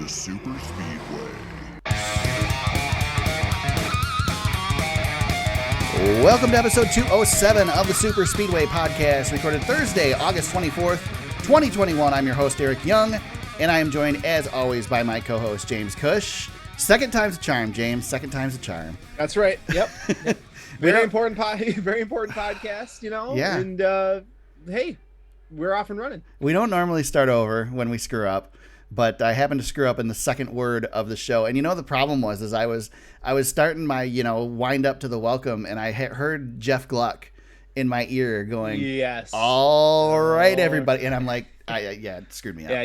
the Super Speedway. Welcome to episode 207 of the Super Speedway podcast, recorded Thursday, August 24th, 2021. I'm your host, Eric Young, and I am joined, as always, by my co-host, James Cush. Second time's a charm, James. Second time's a charm. That's right. Yep. Very important podcast, you know? Yeah. And, hey, we're off and running. We don't normally start over when we screw up, but I happened to screw up in the second word of the show. And you know, the problem was I was starting my, wind up to the welcome, and I heard Jeff Gluck in my ear going, yes, all right, everybody. And I'm like, yeah, it screwed me up. Yeah,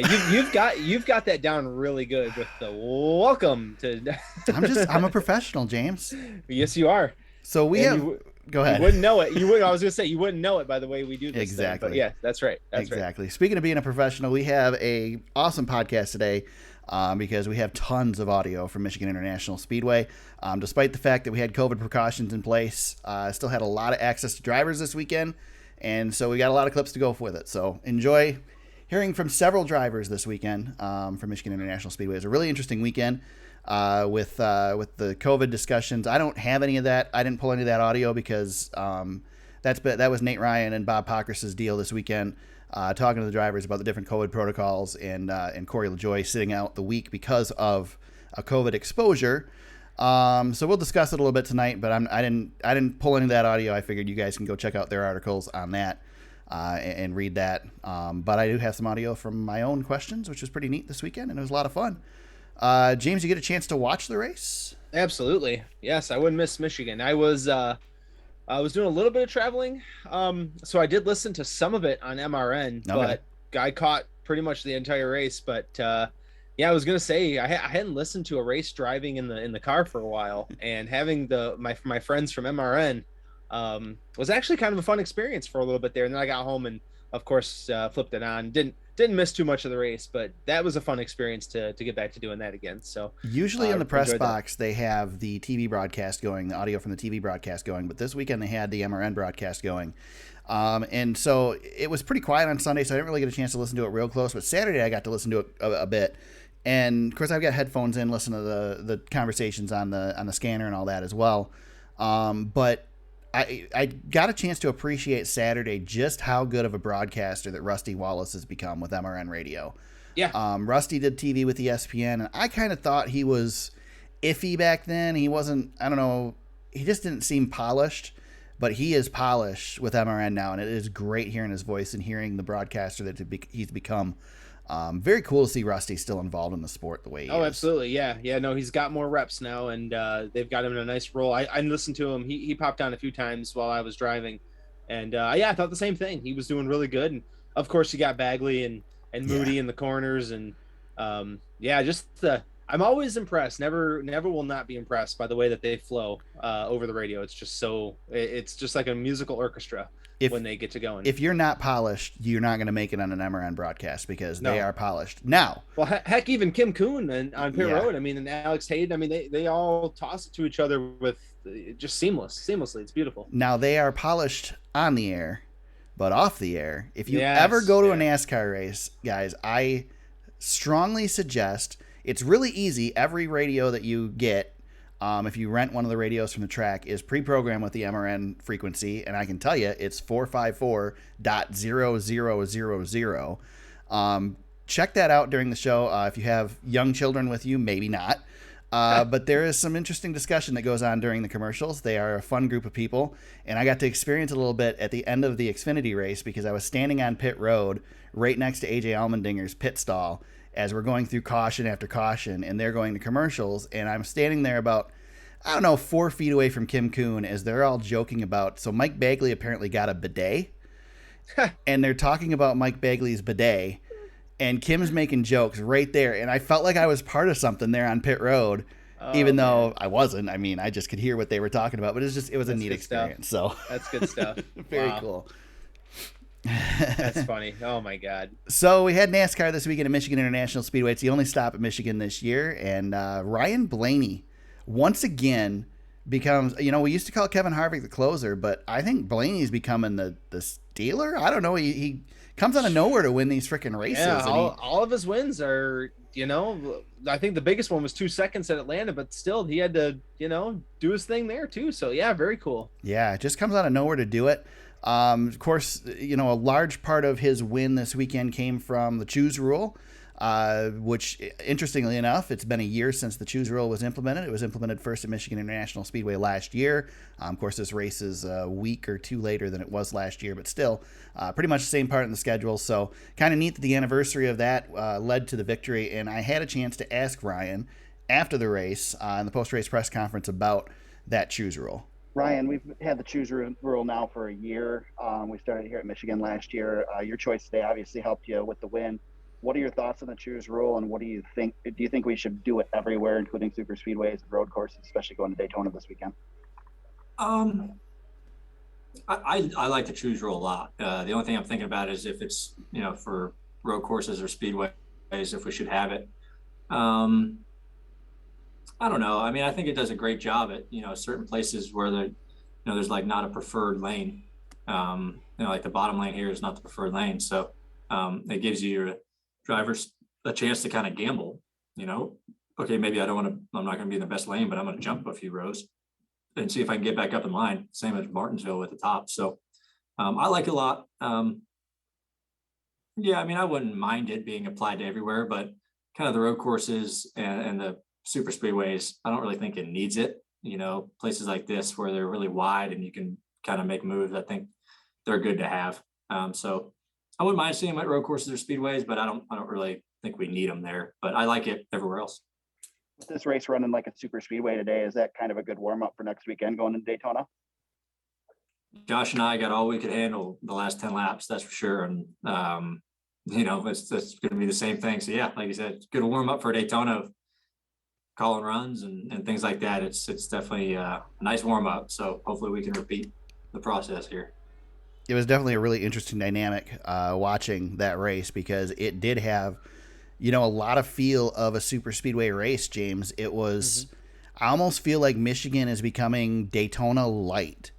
you've got that down really good with the welcome to. I'm a professional, James. Yes, you are. So go ahead. You wouldn't know it. I was going to say, you wouldn't know it by the way we do this. Exactly. Thing, but yeah, that's right. Exactly. Speaking of being a professional, we have a awesome podcast today because we have tons of audio from Michigan International Speedway. Despite the fact that we had COVID precautions in place, still had a lot of access to drivers this weekend, and so we got a lot of clips to go with it. So enjoy hearing from several drivers this weekend from Michigan International Speedway. It was a really interesting weekend. With the COVID discussions. I don't have any of that. I didn't pull any of that audio because that was Nate Ryan and Bob Pockrass's deal this weekend, talking to the drivers about the different COVID protocols, and Corey LaJoie sitting out the week because of a COVID exposure. So we'll discuss it a little bit tonight, but I didn't pull any of that audio. I figured you guys can go check out their articles on that and read that. But I do have some audio from my own questions, which was pretty neat this weekend, and it was a lot of fun. James, you get a chance to watch the race? Absolutely. Yes, I wouldn't miss Michigan. I was doing a little bit of traveling. So I did listen to some of it on MRN, but I caught pretty much the entire race. But yeah, I was going to say I hadn't listened to a race driving in the car for a while, and having my friends from MRN was actually kind of a fun experience for a little bit there. And then I got home and of course flipped it on. Didn't miss too much of the race, but that was a fun experience to get back to doing that again. So usually in the press box, they have the TV broadcast going, the audio from the TV broadcast going, but this weekend they had the MRN broadcast going. And so it was pretty quiet on Sunday, so I didn't really get a chance to listen to it real close, but Saturday I got to listen to it a bit. And of course I've got headphones in, listen to the conversations on the scanner and all that as well. But I got a chance to appreciate Saturday just how good of a broadcaster that Rusty Wallace has become with MRN Radio. Yeah. Rusty did TV with ESPN, and I kind of thought he was iffy back then. He wasn't, I don't know, he just didn't seem polished, but he is polished with MRN now, and it is great hearing his voice and hearing the broadcaster that he's become. Very cool to see Rusty still involved in the sport the way he is. Oh, absolutely. Yeah. No, he's got more reps now, and they've got him in a nice role. I listened to him. He popped on a few times while I was driving, and I thought the same thing. He was doing really good, and of course you got Bagley and Moody in the corners, and I'm always impressed. Never will not be impressed by the way that they flow over the radio. It's just like a musical orchestra. When they get to going. If you're not polished, you're not going to make it on an MRN broadcast because they are polished. Now, well, heck, even Kim Kuhn on Pit Road, and Alex Hayden, they all toss it to each other with just seamlessly. It's beautiful. Now, they are polished on the air, but off the air. If you ever go to a NASCAR race, guys, I strongly suggest, it's really easy. Every radio that you get, if you rent one of the radios from the track, is pre-programmed with the MRN frequency, and I can tell you it's 454.0000. Check that out during the show. If you have young children with you, maybe not. But there is some interesting discussion that goes on during the commercials. They are a fun group of people, and I got to experience it a little bit at the end of the Xfinity race because I was standing on pit road right next to AJ Allmendinger's pit stall as we're going through caution after caution, and they're going to commercials, and I'm standing there about, 4 feet away from Kim Kuhn as they're all joking about, so Mike Bagley apparently got a bidet, and they're talking about Mike Bagley's bidet, and Kim's making jokes right there, and I felt like I was part of something there on pit road, even though I wasn't. I just could hear what they were talking about, but it was a neat experience. So that's good stuff. Very cool. That's funny. Oh my God. So we had NASCAR this weekend at Michigan International Speedway. It's the only stop at Michigan this year, and Ryan Blaney once again becomes, we used to call Kevin Harvick the closer, but I think Blaney's becoming the stealer. I don't know. He comes out of nowhere to win these freaking races. Yeah, all of his wins are, I think the biggest one was 2 seconds at Atlanta, but still he had to, do his thing there too. So yeah, very cool. Yeah, it just comes out of nowhere to do it. Of course, a large part of his win this weekend came from the choose rule, which, interestingly enough, it's been a year since the choose rule was implemented. It was implemented first at Michigan International Speedway last year. Of course, this race is a week or two later than it was last year, but still pretty much the same part in the schedule. So kind of neat that the anniversary of that led to the victory. And I had a chance to ask Ryan after the race in the post-race press conference about that choose rule. Ryan, we've had the choose rule now for a year. We started here at Michigan last year. Your choice today obviously helped you with the win. What are your thoughts on the choose rule, and what do you think? Do you think we should do it everywhere, including super speedways and road courses, especially going to Daytona this weekend? I like the choose rule a lot. The only thing I'm thinking about is if it's, for road courses or speedways, if we should have it. I don't know. I mean, I think it does a great job at, certain places where there's like not a preferred lane. Like the bottom lane here is not the preferred lane. So it gives you your drivers a chance to kind of gamble, okay, maybe I'm not going to be in the best lane, but I'm going to jump a few rows and see if I can get back up in line. Same as Martinsville at the top. So I like it a lot. Yeah, I mean, I wouldn't mind it being applied to everywhere, but kind of the road courses and the super speedways, I don't really think it needs it. Places like this where they're really wide and you can kind of make moves, I think they're good to have. So I wouldn't mind seeing them at road courses or speedways, but I don't really think we need them there. But I like it everywhere else. With this race running like a super speedway today, is that kind of a good warm up for next weekend going into Daytona? Josh and I got all we could handle the last 10 laps, that's for sure. And it's going to be the same thing. So yeah, like you said, it's good warm up for Daytona, calling runs and things like that. It's definitely a nice warm up. So hopefully we can repeat the process here. It was definitely a really interesting dynamic watching that race because it did have, a lot of feel of a super speedway race, James. It was, I almost feel like Michigan is becoming Daytona light.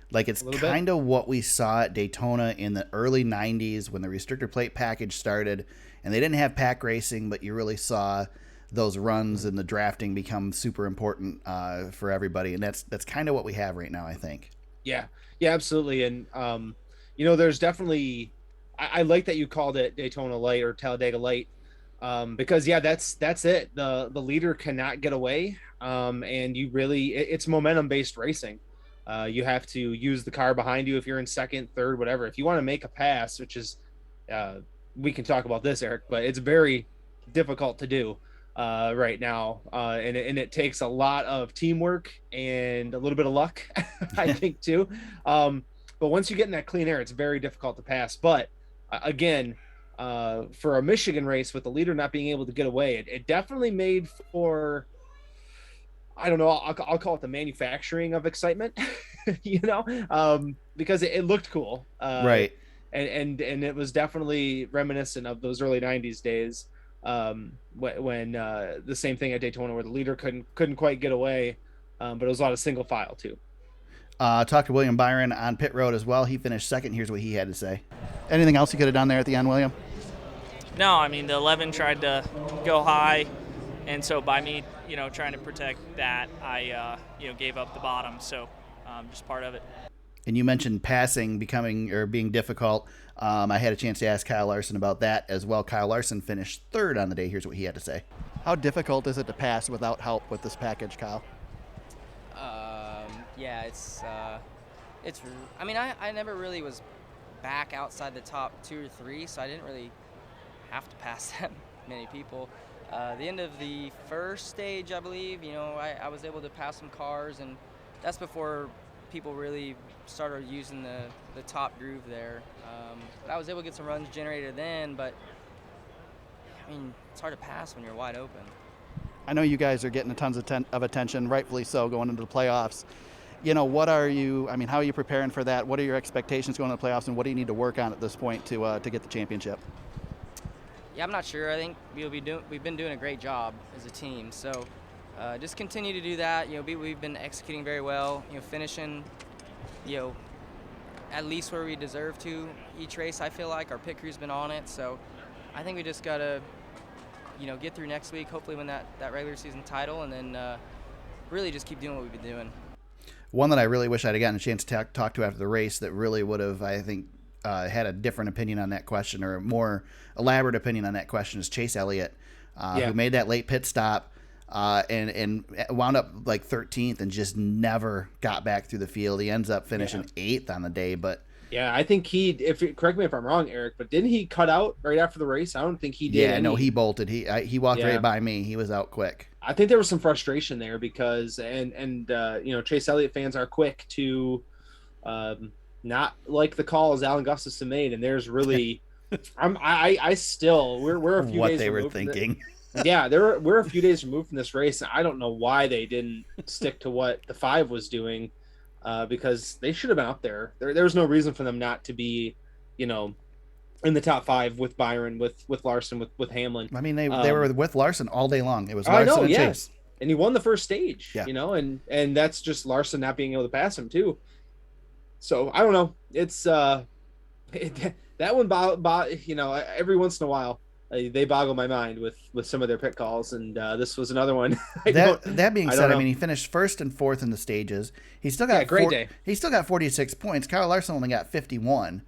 Like it's kind of what we saw at Daytona in the early 90s when the restrictor plate package started and they didn't have pack racing, but you really saw those runs and the drafting become super important for everybody. And that's kind of what we have right now, I think. Yeah, absolutely. And, there's definitely, I like that you called it Daytona light or Talladega light because that's it. The leader cannot get away. And you really, it's momentum based racing. You have to use the car behind you if you're in second, third, whatever. If you want to make a pass, which is, we can talk about this, Eric, but it's very difficult to do right now. And it takes a lot of teamwork and a little bit of luck, I think, too. But once you get in that clean air, it's very difficult to pass. But again, for a Michigan race with the leader not being able to get away, it definitely made for, I don't know, I'll call it the manufacturing of excitement, because it looked cool. Right. And it was definitely reminiscent of those early 90s days when the same thing at Daytona where the leader couldn't quite get away, but it was a lot of single file too. Talked to William Byron on pit road as well. He finished second. Here's what he had to say. Anything else you could have done there at the end, William? No, I mean, the 11 tried to go high, and so by me, trying to protect that, I, gave up the bottom. So just part of it. And you mentioned passing being difficult. I had a chance to ask Kyle Larson about that as well. Kyle Larson finished third on the day. Here's what he had to say. How difficult is it to pass without help with this package, Kyle? Yeah, it's. I mean, I never really was back outside the top 2 or 3, so I didn't really have to pass that many people. The end of the first stage, I believe, I was able to pass some cars, and that's before people really started using the top groove there. But I was able to get some runs generated then, but I mean, it's hard to pass when you're wide open. I know you guys are getting tons of attention, rightfully so, going into the playoffs. What are you, how are you preparing for that? What are your expectations going into the playoffs, and what do you need to work on at this point to get the championship? Yeah, I'm not sure. I think we've been doing a great job as a team. So just continue to do that. We've been executing very well. Finishing, at least where we deserve to each race. I feel like our pit crew's been on it, so I think we just gotta, get through next week, hopefully win that regular season title, and then really just keep doing what we've been doing. One that I really wish I'd have gotten a chance to talk to after the race that really would have, I think, had a different opinion on that question, or a more elaborate opinion on that question, is Chase Elliott, who made that late pit stop and wound up like 13th and just never got back through the field. He ends up finishing 8th on the day, but yeah, I think correct me if I'm wrong, Eric, but didn't he cut out right after the race? I don't think he did. Yeah, no, he bolted. He walked right by me. He was out quick. I think there was some frustration there because Chase Elliott fans are quick to not like the calls Alan Gustafson made, and there's really I still we're a few what days they were removed thinking. We're a few days removed from this race, and I don't know why they didn't stick to what the 5 was doing. Because they should have been up there. There's no reason for them not to be, in the top 5 with Byron, with Larson, with Hamlin. I mean, they were with Larson all day long. It was Larson and Chase. And he won the first stage, and that's just Larson not being able to pass him too. So I don't know. It's that one, every once in a while. They boggle my mind with some of their pit calls, and this was another one. That being said, I mean, he finished 1st and 4th in the stages. He still got great day. He still got 46 points. Kyle Larson only got 51.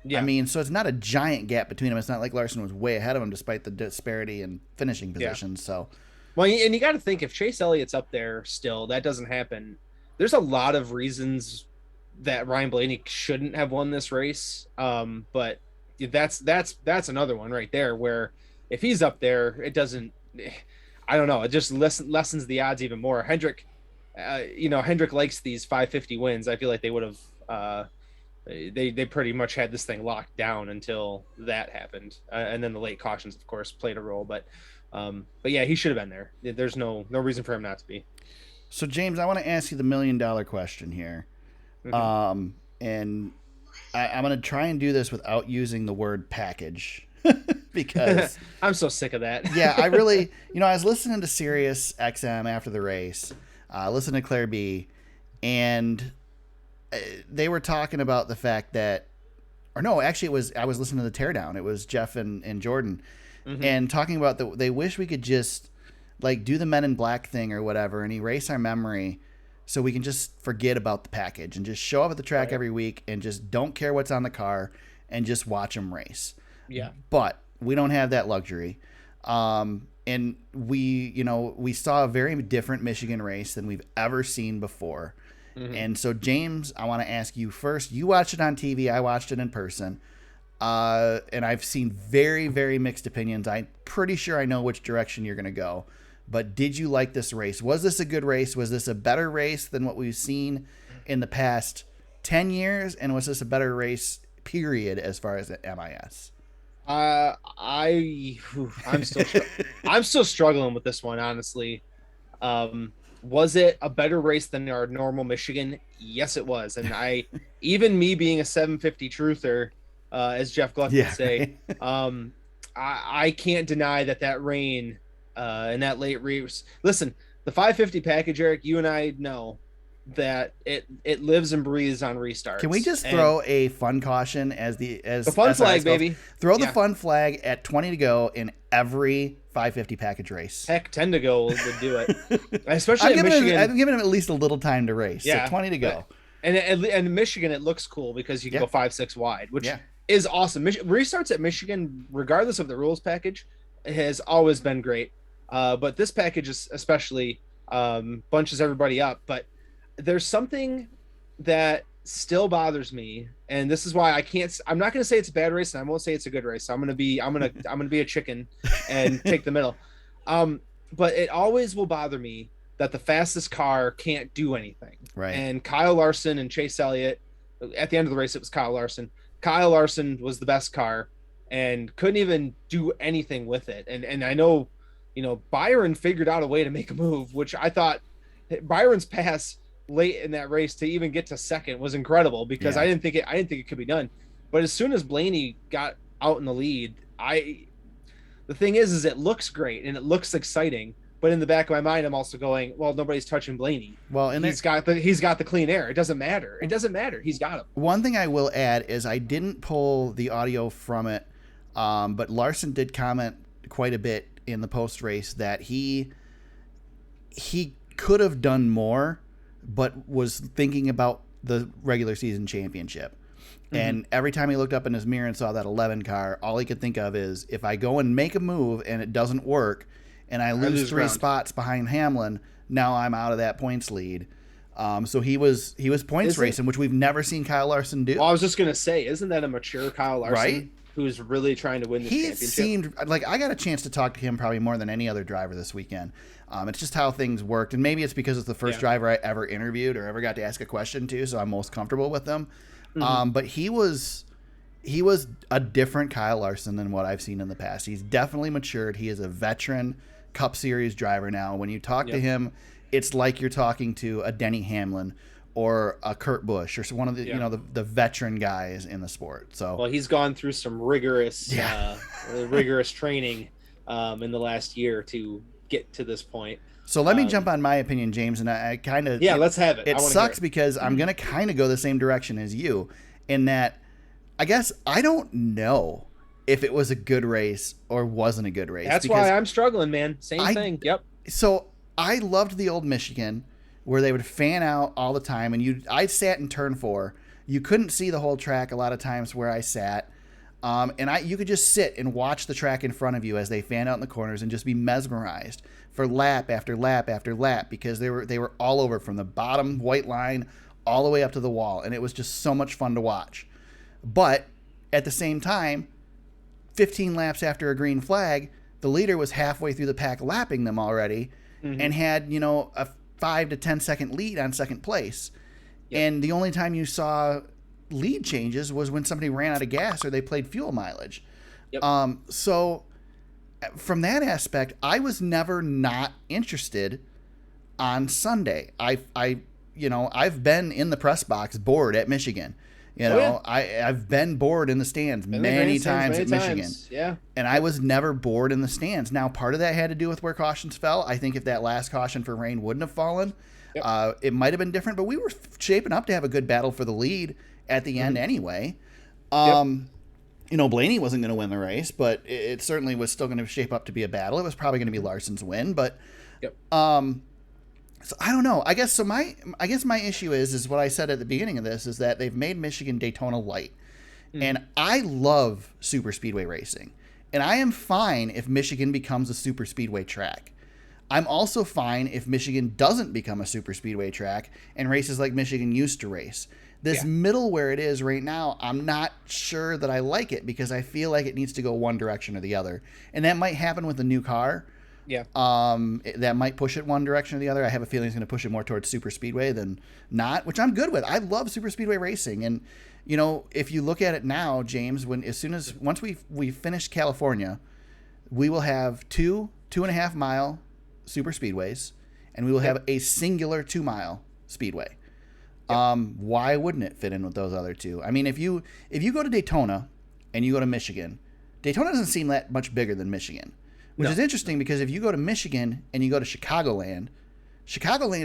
Yeah. I mean, so it's not a giant gap between them. It's not like Larson was way ahead of him despite the disparity in finishing positions. So, well, and you got to think, if Chase Elliott's up there still, that doesn't happen. There's a lot of reasons that Ryan Blaney shouldn't have won this race, but that's another one right there where if he's up there, it doesn't, I don't know, it just lessens the odds even more. Hendrick likes these 550 wins. I feel like they would have they pretty much had this thing locked down until that happened, and then the late cautions of course played a role, but yeah, he should have been there. There's no reason for him not to be. So James, I want to ask you the $1 million question here. And I'm going to try and do this without using the word package because I'm so sick of that. Yeah, I really, I was listening to Sirius XM after the race, listening to Claire B, and they were talking about the fact that, or no, actually I was listening to the Teardown. It was Jeff and Jordan, and talking about they wish we could just like do the Men in Black thing or whatever and erase our memory so we can just forget about the package and just show up at the track every week and just don't care what's on the car and just watch them race. Yeah. But we don't have that luxury. And we saw a very different Michigan race than we've ever seen before. And so, James, I want to ask you first. You watched it on TV. I watched it in person. And I've seen very, very mixed opinions. I'm pretty sure I know which direction you're going to go. But did you like this race? Was this a good race? Was this a better race than what we've seen in the past 10 years? And was this a better race, period, as far as the MIS? I'm still struggling with this one, honestly. Was it a better race than our normal Michigan? Yes, it was. And even me being a 750 truther, as Jeff Gluck would say, I can't deny that rain and that late race. Listen, the 550 package, Eric, you and I know that it lives and breathes on restarts. Can we just throw a fun caution as the fun flag, baby? Throw the fun flag at 20 to go in every 550 package race. Heck, 10 to go would do it. Especially in Michigan. I'm giving him at least a little time to race. Yeah, so 20 to go. And in Michigan, it looks cool because you can go 5-6 wide, which is awesome. Restarts at Michigan, regardless of the rules package, has always been great. But this package is especially bunches everybody up. But there's something that still bothers me, and this is why I'm not going to say it's a bad race, and I won't say it's a good race. So I'm going to be a chicken and take the middle. But it always will bother me that the fastest car can't do anything. Right. And Kyle Larson and Chase Elliott, at the end of the race, it was Kyle Larson. Kyle Larson was the best car and couldn't even do anything with it. And I know, Byron figured out a way to make a move, which I thought Byron's pass late in that race to even get to second was incredible because I didn't think it could be done. But as soon as Blaney got out in the lead, the thing is it looks great and it looks exciting, but But in the back of my mind, I'm also going, well, nobody's touching Blaney. Well, and he's got the clean air. It doesn't matter. It doesn't matter. He's got him. One thing I will add is I didn't pull the audio from it, but Larson did comment quite a bit in the post race that he could have done more, but was thinking about the regular season championship. And every time he looked up in his mirror and saw that 11 car, all he could think of is, if I go and make a move and it doesn't work and I lose 3 spots behind Hamlin, now I'm out of that points lead. So he was points racing, which we've never seen Kyle Larson do. Well, I was just going to say, isn't that a mature Kyle Larson? Right? Who's really trying to win this championship? He seemed like, I got a chance to talk to him probably more than any other driver this weekend. It's just how things worked. And maybe it's because it's the first driver I ever interviewed or ever got to ask a question to, so I'm most comfortable with them. But he was a different Kyle Larson than what I've seen in the past. He's definitely matured. He is a veteran Cup Series driver now. When you talk to him, it's like you're talking to a Denny Hamlin or a Kurt Busch or one of the the veteran guys in the sport. So well, he's gone through some rigorous rigorous training in the last year to get to this point. So let me jump on my opinion, James, and I kind of let's have it. It sucks because I'm gonna kind of go the same direction as you, in that I guess I don't know if it was a good race or wasn't a good race. That's why I'm struggling, man. Same thing. Yep. So I loved the old Michigan where they would fan out all the time, and I sat in turn 4. You couldn't see the whole track a lot of times where I sat. And you could just sit and watch the track in front of you as they fan out in the corners and just be mesmerized for lap after lap after lap, because they were all over from the bottom white line all the way up to the wall, and it was just so much fun to watch. But at the same time, 15 laps after a green flag, the leader was halfway through the pack lapping them already and had, a 5 to 10 second lead on second place. Yep. And the only time you saw lead changes was when somebody ran out of gas or they played fuel mileage. Yep. So from that aspect, I was never not interested on Sunday. I've been in the press box bored at Michigan. I've been bored in the stands many times at Michigan. Yeah. And I was never bored in the stands. Now, part of that had to do with where cautions fell. I think if that last caution for rain wouldn't have fallen, it might have been different, but we were shaping up to have a good battle for the lead at the end anyway. Blaney wasn't going to win the race, but it certainly was still going to shape up to be a battle. It was probably going to be Larson's win, but so I don't know. I guess my issue is what I said at the beginning of this, is that they've made Michigan Daytona light. And I love super speedway racing. And I am fine if Michigan becomes a super speedway track. I'm also fine if Michigan doesn't become a super speedway track and races like Michigan used to race. This middle where it is right now, I'm not sure that I like it, because I feel like it needs to go one direction or the other. And that might happen with a new car. Yeah. That might push it one direction or the other. I have a feeling it's going to push it more towards super speedway than not, which I'm good with. I love super speedway racing. And, if you look at it now, James, once we finish California, we will have 2.5 mile super speedways, and we will have a singular 2 mile speedway. Why wouldn't it fit in with those other two? I mean, if you go to Daytona and you go to Michigan, Daytona doesn't seem that much bigger than Michigan, which is interesting, because if you go to Michigan and you go to Chicagoland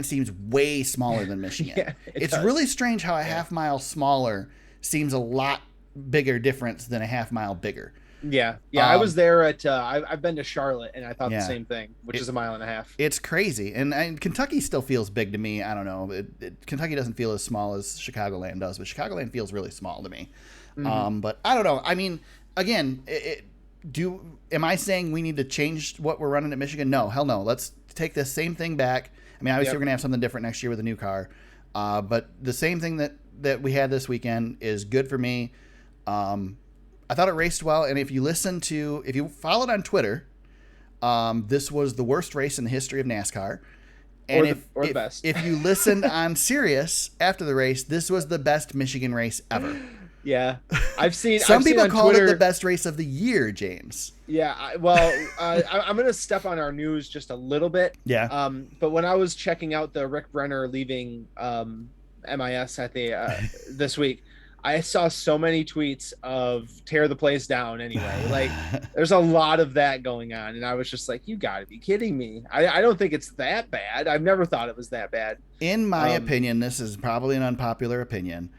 seems way smaller than Michigan. It's really strange how a half mile smaller seems a lot bigger difference than a half mile bigger. Yeah. I was there at I've been to Charlotte, and I thought the same thing, which is 1.5 miles. It's crazy, and Kentucky still feels big to me. I don't know. Kentucky doesn't feel as small as Chicagoland does, but Chicagoland feels really small to me. But I don't know. I mean, again, am I saying we need to change what we're running at Michigan? No, hell no. Let's take this same thing back. I mean, obviously we're gonna have something different next year with a new car, but the same thing that we had this weekend is good for me. I thought it raced well, and if you followed on Twitter, this was the worst race in the history of NASCAR. And if you listened on Sirius after the race, this was the best Michigan race ever. Yeah, I've seen some people called Twitter, it the best race of the year, James. Yeah, I'm going to step on our news just a little bit. Yeah. But when I was checking out the Rick Brenner leaving MIS at the this week, I saw so many tweets of tear the place down anyway. Like there's a lot of that going on. And I was just like, you gotta be kidding me. I don't think it's that bad. I've never thought it was that bad. In my opinion, this is probably an unpopular opinion.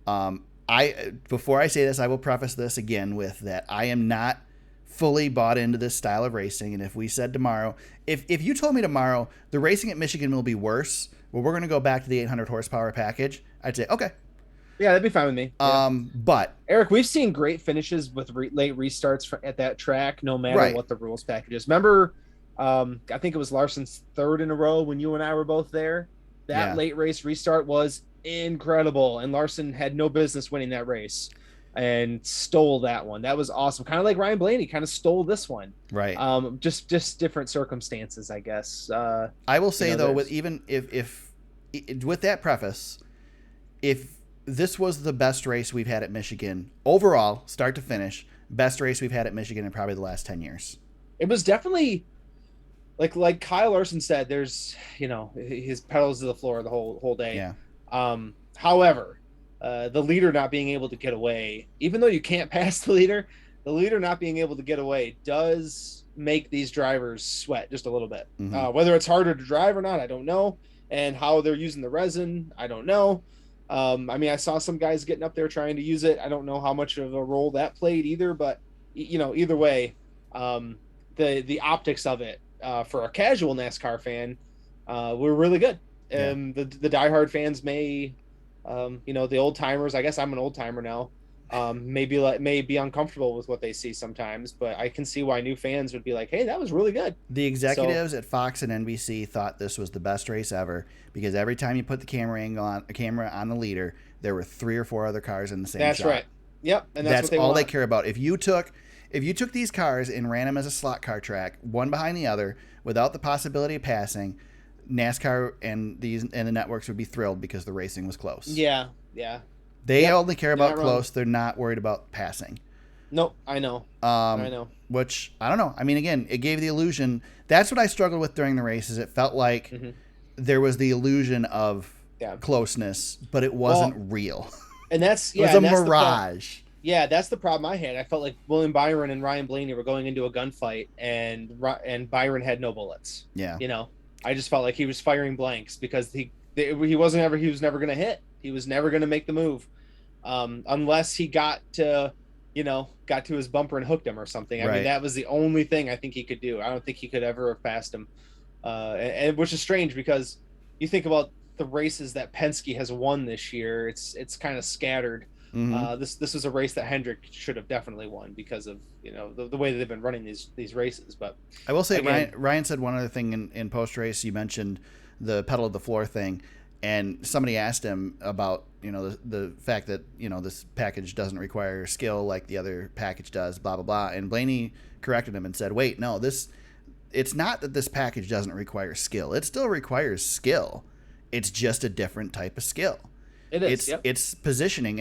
Before I say this, I will preface this again with that I am not fully bought into this style of racing. And if we said tomorrow, if you told me tomorrow the racing at Michigan will be worse, well, we're going to go back to the 800 horsepower package, I'd say, okay. Yeah, that'd be fine with me. Yeah. But Eric, we've seen great finishes with late restarts at that track, no matter what the rules package is. Remember, I think it was Larson's third in a row when you and I were both there. That late race restart was incredible, and Larson had no business winning that race and stole that one. That was awesome. Kind of like Ryan Blaney kind of stole this one. Right. Just different circumstances, I guess. I will say though, with even if with that preface, if this was the best race we've had at Michigan overall, start to finish, best race we've had at Michigan in probably the last 10 years. It was definitely like Kyle Larson said, there's, his pedals to the floor the whole day. Yeah. However, the leader not being able to get away, even though you can't pass the leader not being able to get away does make these drivers sweat just a little bit. Mm-hmm. Whether it's harder to drive or not, I don't know. And how they're using the resin, I don't know. I saw some guys getting up there trying to use it. I don't know how much of a role that played either, but either way, the optics of it for a casual NASCAR fan were really good. And the diehard fans may, the old timers, I guess I'm an old timer now, may be uncomfortable with what they see sometimes, but I can see why new fans would be like, hey, that was really good. The executives at Fox and NBC thought this was the best race ever because every time you put the camera on the leader, there were 3 or 4 other cars in the same shot. That's right. Yep. And that's what all they care about. If you took these cars and ran them as a slot car track, one behind the other, without the possibility of passing, NASCAR and the networks would be thrilled because the racing was close. Yeah. Yeah. They only care about close. They're not worried about passing. Nope, I know. I know. Which, I don't know. Again, it gave the illusion. That's what I struggled with during the races. It felt like there was the illusion of closeness, but it wasn't real. And that's, it was a mirage. That's the problem I had. I felt like William Byron and Ryan Blaney were going into a gunfight, and Byron had no bullets. Yeah. I just felt like he was firing blanks because he was never going to hit. He was never going to make the move. Unless he got to his bumper and hooked him or something. I mean, that was the only thing I think he could do. I don't think he could ever have passed him. And which is strange because you think about the races that Penske has won this year, it's kind of scattered. Mm-hmm. This was a race that Hendrick should have definitely won because of the way that they've been running these races. But I will say, again, Ryan said one other thing in post race. You mentioned the pedal to the floor thing. And somebody asked him about, the fact that, this package doesn't require skill like the other package does, blah, blah, blah. And Blaney corrected him and said, wait, no, it's not that this package doesn't require skill. It still requires skill. It's just a different type of skill. It is. It's positioning.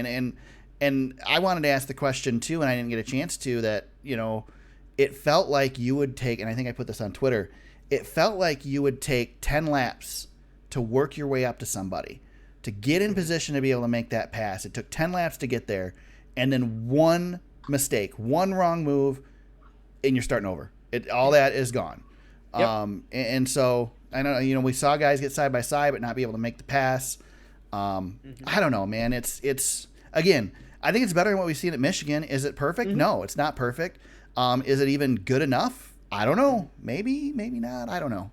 And I wanted to ask the question too, and I didn't get a chance to, that, it felt like you would take, and I think I put this on Twitter, it felt like you would take 10 laps to work your way up to somebody, to get in position to be able to make that pass. It took 10 laps to get there, and then one mistake, one wrong move, and you're starting over. All that is gone. Yep. And so I know, we saw guys get side by side but not be able to make the pass. I don't know, man. It's again, I think it's better than what we've seen at Michigan. Is it perfect? Mm-hmm. No, it's not perfect. Is it even good enough? I don't know. Maybe not. I don't know.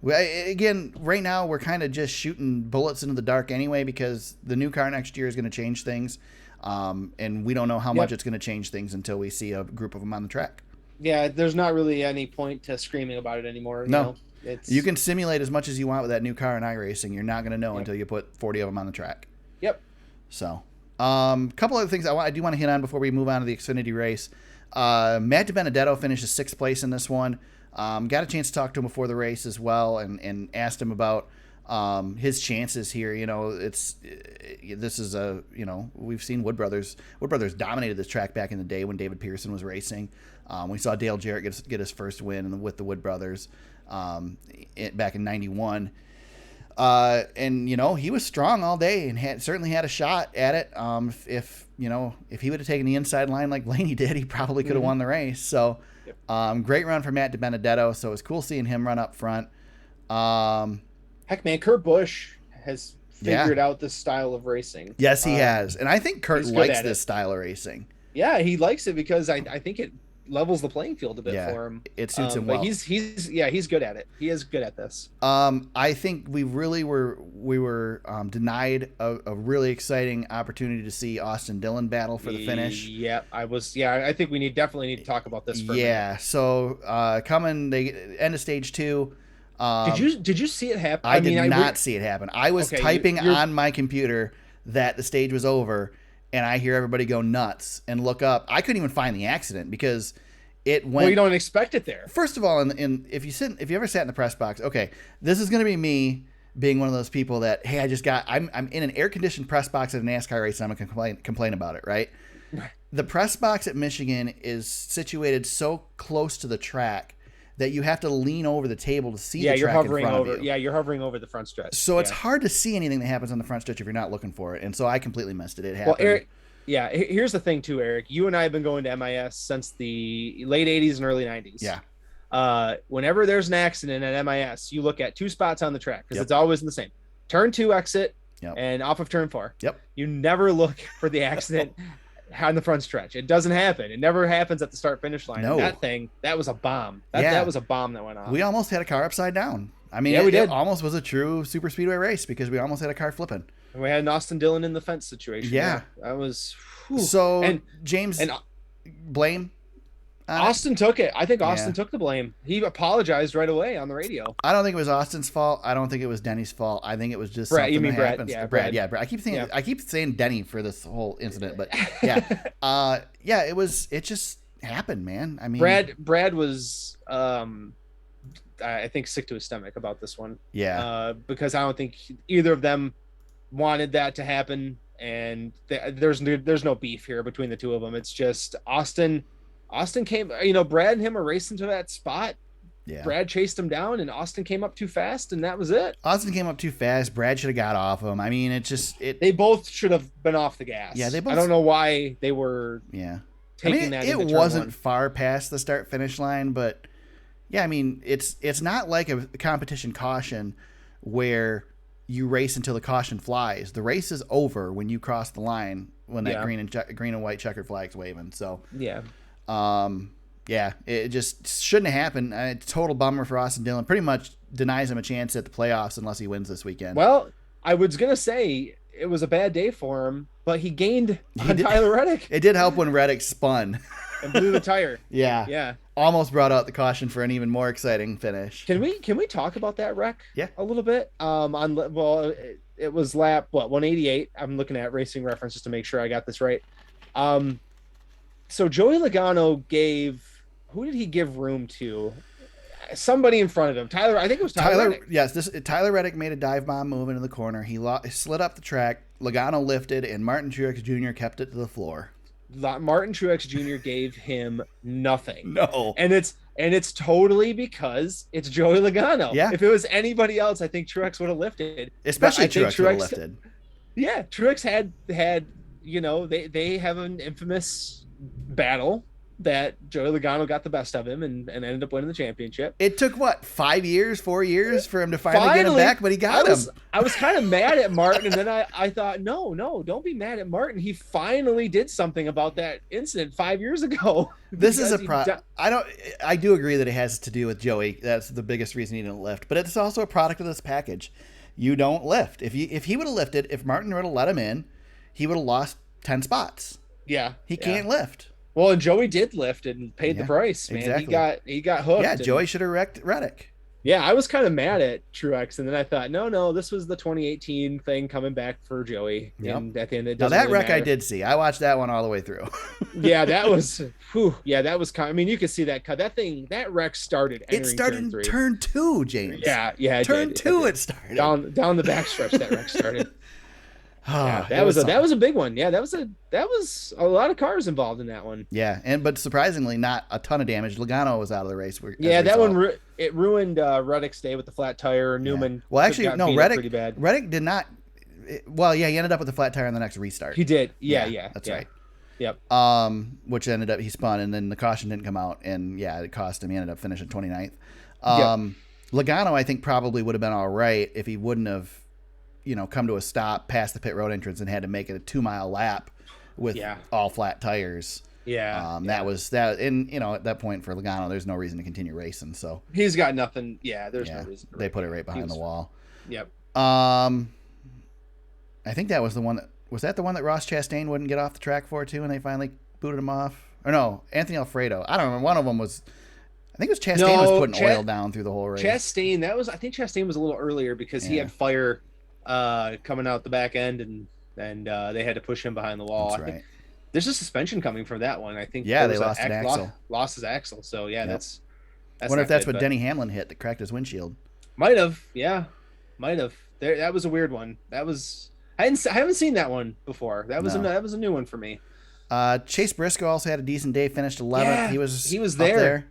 Again, right now we're kind of just shooting bullets into the dark anyway because the new car next year is going to change things, and we don't know how much it's going to change things until we see a group of them on the track. Yeah, there's not really any point to screaming about it anymore. No, you can simulate as much as you want with that new car in iRacing. You're not going to know until you put 40 of them on the track. Yep. So, couple other things I do want to hit on before we move on to the Xfinity race. Matt DiBenedetto finishes 6th place in this one. Got a chance to talk to him before the race as well, and asked him about his chances here. This is we've seen Wood Brothers. Wood Brothers dominated this track back in the day when David Pearson was racing. We saw Dale Jarrett get his first win with the Wood Brothers back in '91. And he was strong all day and certainly had a shot at it. If he would have taken the inside line like Blaney did, he probably could have won the race. So, great run for Matt DiBenedetto. So it was cool seeing him run up front. Heck, man, Kurt Busch has figured out this style of racing. Yes, he has. And I think Kurt likes this style of racing. Yeah, he likes it because I think it levels the playing field a bit for him. It suits him well. But he's good at it. He is good at this. I think we were denied a really exciting opportunity to see Austin Dillon battle for the finish. I think we definitely need to talk about this for a minute. So coming the end of stage 2. Did you see it happen? I did not see it happen. I was typing on my computer that the stage was over, and I hear everybody go nuts and look up. I couldn't even find the accident because it went. Well, you don't expect it there. First of all, if you ever sat in the press box, okay, this is going to be me being one of those people that, hey, I'm in an air conditioned press box at a NASCAR race and I'm gonna complain about it, right? The press box at Michigan is situated so close to the track that you have to lean over the table to see the track in front of you. Yeah, you're hovering over the front stretch. So it's hard to see anything that happens on the front stretch if you're not looking for it. And so I completely missed it. It happened. Well, Eric, here's the thing too, Eric. You and I have been going to MIS since the late 80s and early 90s. Yeah. Whenever there's an accident at MIS, you look at 2 spots on the track because it's always the same. Turn 2 exit and off of turn 4. Yep. You never look for the accident on the front stretch. It doesn't happen. It never happens at the start finish line. No. That was a bomb. That was a bomb that went off. We almost had a car upside down. I mean, we did. It almost was a true super speedway race because we almost had a car flipping. And we had an Austin Dillon in the fence situation. Yeah. That was So and James blame Austin took it. I think Austin took the blame. He apologized right away on the radio. I don't think it was Austin's fault. I don't think it was Denny's fault. I think it was just Brad. something You mean that Brad? happens. Yeah, Brad. Brad. Yeah, Brad. I keep saying Denny for this whole incident, but yeah, it just happened, man. I mean, Brad was I think sick to his stomach about this one. Yeah. Because I don't think either of them wanted that to happen, and there's no beef here between the two of them. It's just Austin came, Brad and him are racing to that spot. Yeah. Brad chased him down and Austin came up too fast, and that was it. Austin came up too fast. Brad should have got off him. I mean, they both should have been off the gas. Yeah, they both. I don't know why they were taking that. It wasn't far past the start finish line, but yeah, I mean, it's not like a competition caution where you race until the caution flies. The race is over when you cross the line when that green and white checkered flag's waving. So it just shouldn't have happened. It's a total bummer for Austin Dillon. Pretty much denies him a chance at the playoffs unless he wins this weekend. Well, I was gonna say it was a bad day for him, but he gained on Tyler Reddick. It did help when Reddick spun and blew the tire. Yeah. Almost brought out the caution for an even more exciting finish. Can we talk about that wreck? Yeah. A little bit. It was lap 188. I'm looking at Racing Reference just to make sure I got this right. So Joey Logano who did he give room to? Somebody in front of him. I think it was Tyler Reddick. Yes, Tyler Reddick made a dive bomb move into the corner. He slid up the track. Logano lifted, and Martin Truex Jr. kept it to the floor. Martin Truex Jr. gave him nothing. No. And it's totally because it's Joey Logano. Yeah. If it was anybody else, I think Truex would have lifted. Especially Truex would have lifted. Yeah, Truex had they have an infamous battle that Joey Logano got the best of him and ended up winning the championship. It took 4 years for him to finally get him back, but he got him. I was kind of mad at Martin, and then I thought, no, don't be mad at Martin. He finally did something about that incident 5 years ago. This is a problem. I do agree that it has to do with Joey. That's the biggest reason he didn't lift, but it's also a product of this package. You don't lift. If he would have lifted, if Martin would have let him in, he would have lost 10 spots. Yeah. He can't lift. Well, and Joey did lift and paid the price, man. Exactly. He got hooked. Yeah, Joey should have wrecked Reddick. Yeah, I was kind of mad at Truex, and then I thought, no, this was the 2018 thing coming back for Joey. Yep. And at the end, it now doesn't that really wreck matter. I did see. I watched that one all the way through. Yeah, that was. That was kind. I mean, you could see that cut. That wreck started. It started in turn 2, James. Yeah. Turn 2. It started down the backstretch. That wreck started. Yeah, that was a big one. Yeah, that was a lot of cars involved in that one. Yeah, but surprisingly, not a ton of damage. Logano was out of the race. Yeah, that one it ruined Reddick's day with the flat tire. Newman. Yeah. Well, actually, no, pretty bad. Reddick did not. Well, yeah, he ended up with the flat tire on the next restart. He did. Yeah, that's right. Yep. Which ended up he spun, and then the caution didn't come out, and yeah, it cost him. He ended up finishing 29th. Logano, I think, probably would have been all right if he wouldn't have, come to a stop past the pit road entrance and had to make it a 2-mile lap with all flat tires. Yeah. That was that, and at that point for Logano, there's no reason to continue racing. So he's got nothing. Yeah, there's no reason. They put it right behind the wall. Yep. I think that was the one that. Was that the one that Ross Chastain wouldn't get off the track for, too, and they finally booted him off? Or no, Anthony Alfredo. I don't remember. One of them was... I think it was Chastain was putting oil down through the whole race. I think Chastain was a little earlier because he had fire coming out the back end, and they had to push him behind the wall. That's I right. think there's a suspension coming from that one. I think they lost an axle. Lost his axle, so that's I wonder if that's what Denny Hamlin hit that cracked his windshield. Might have, yeah. Might have. That was a weird one. That was... I haven't seen that one before. That was a new one for me. Chase Briscoe also had a decent day. Finished 11th. Yeah, he was there.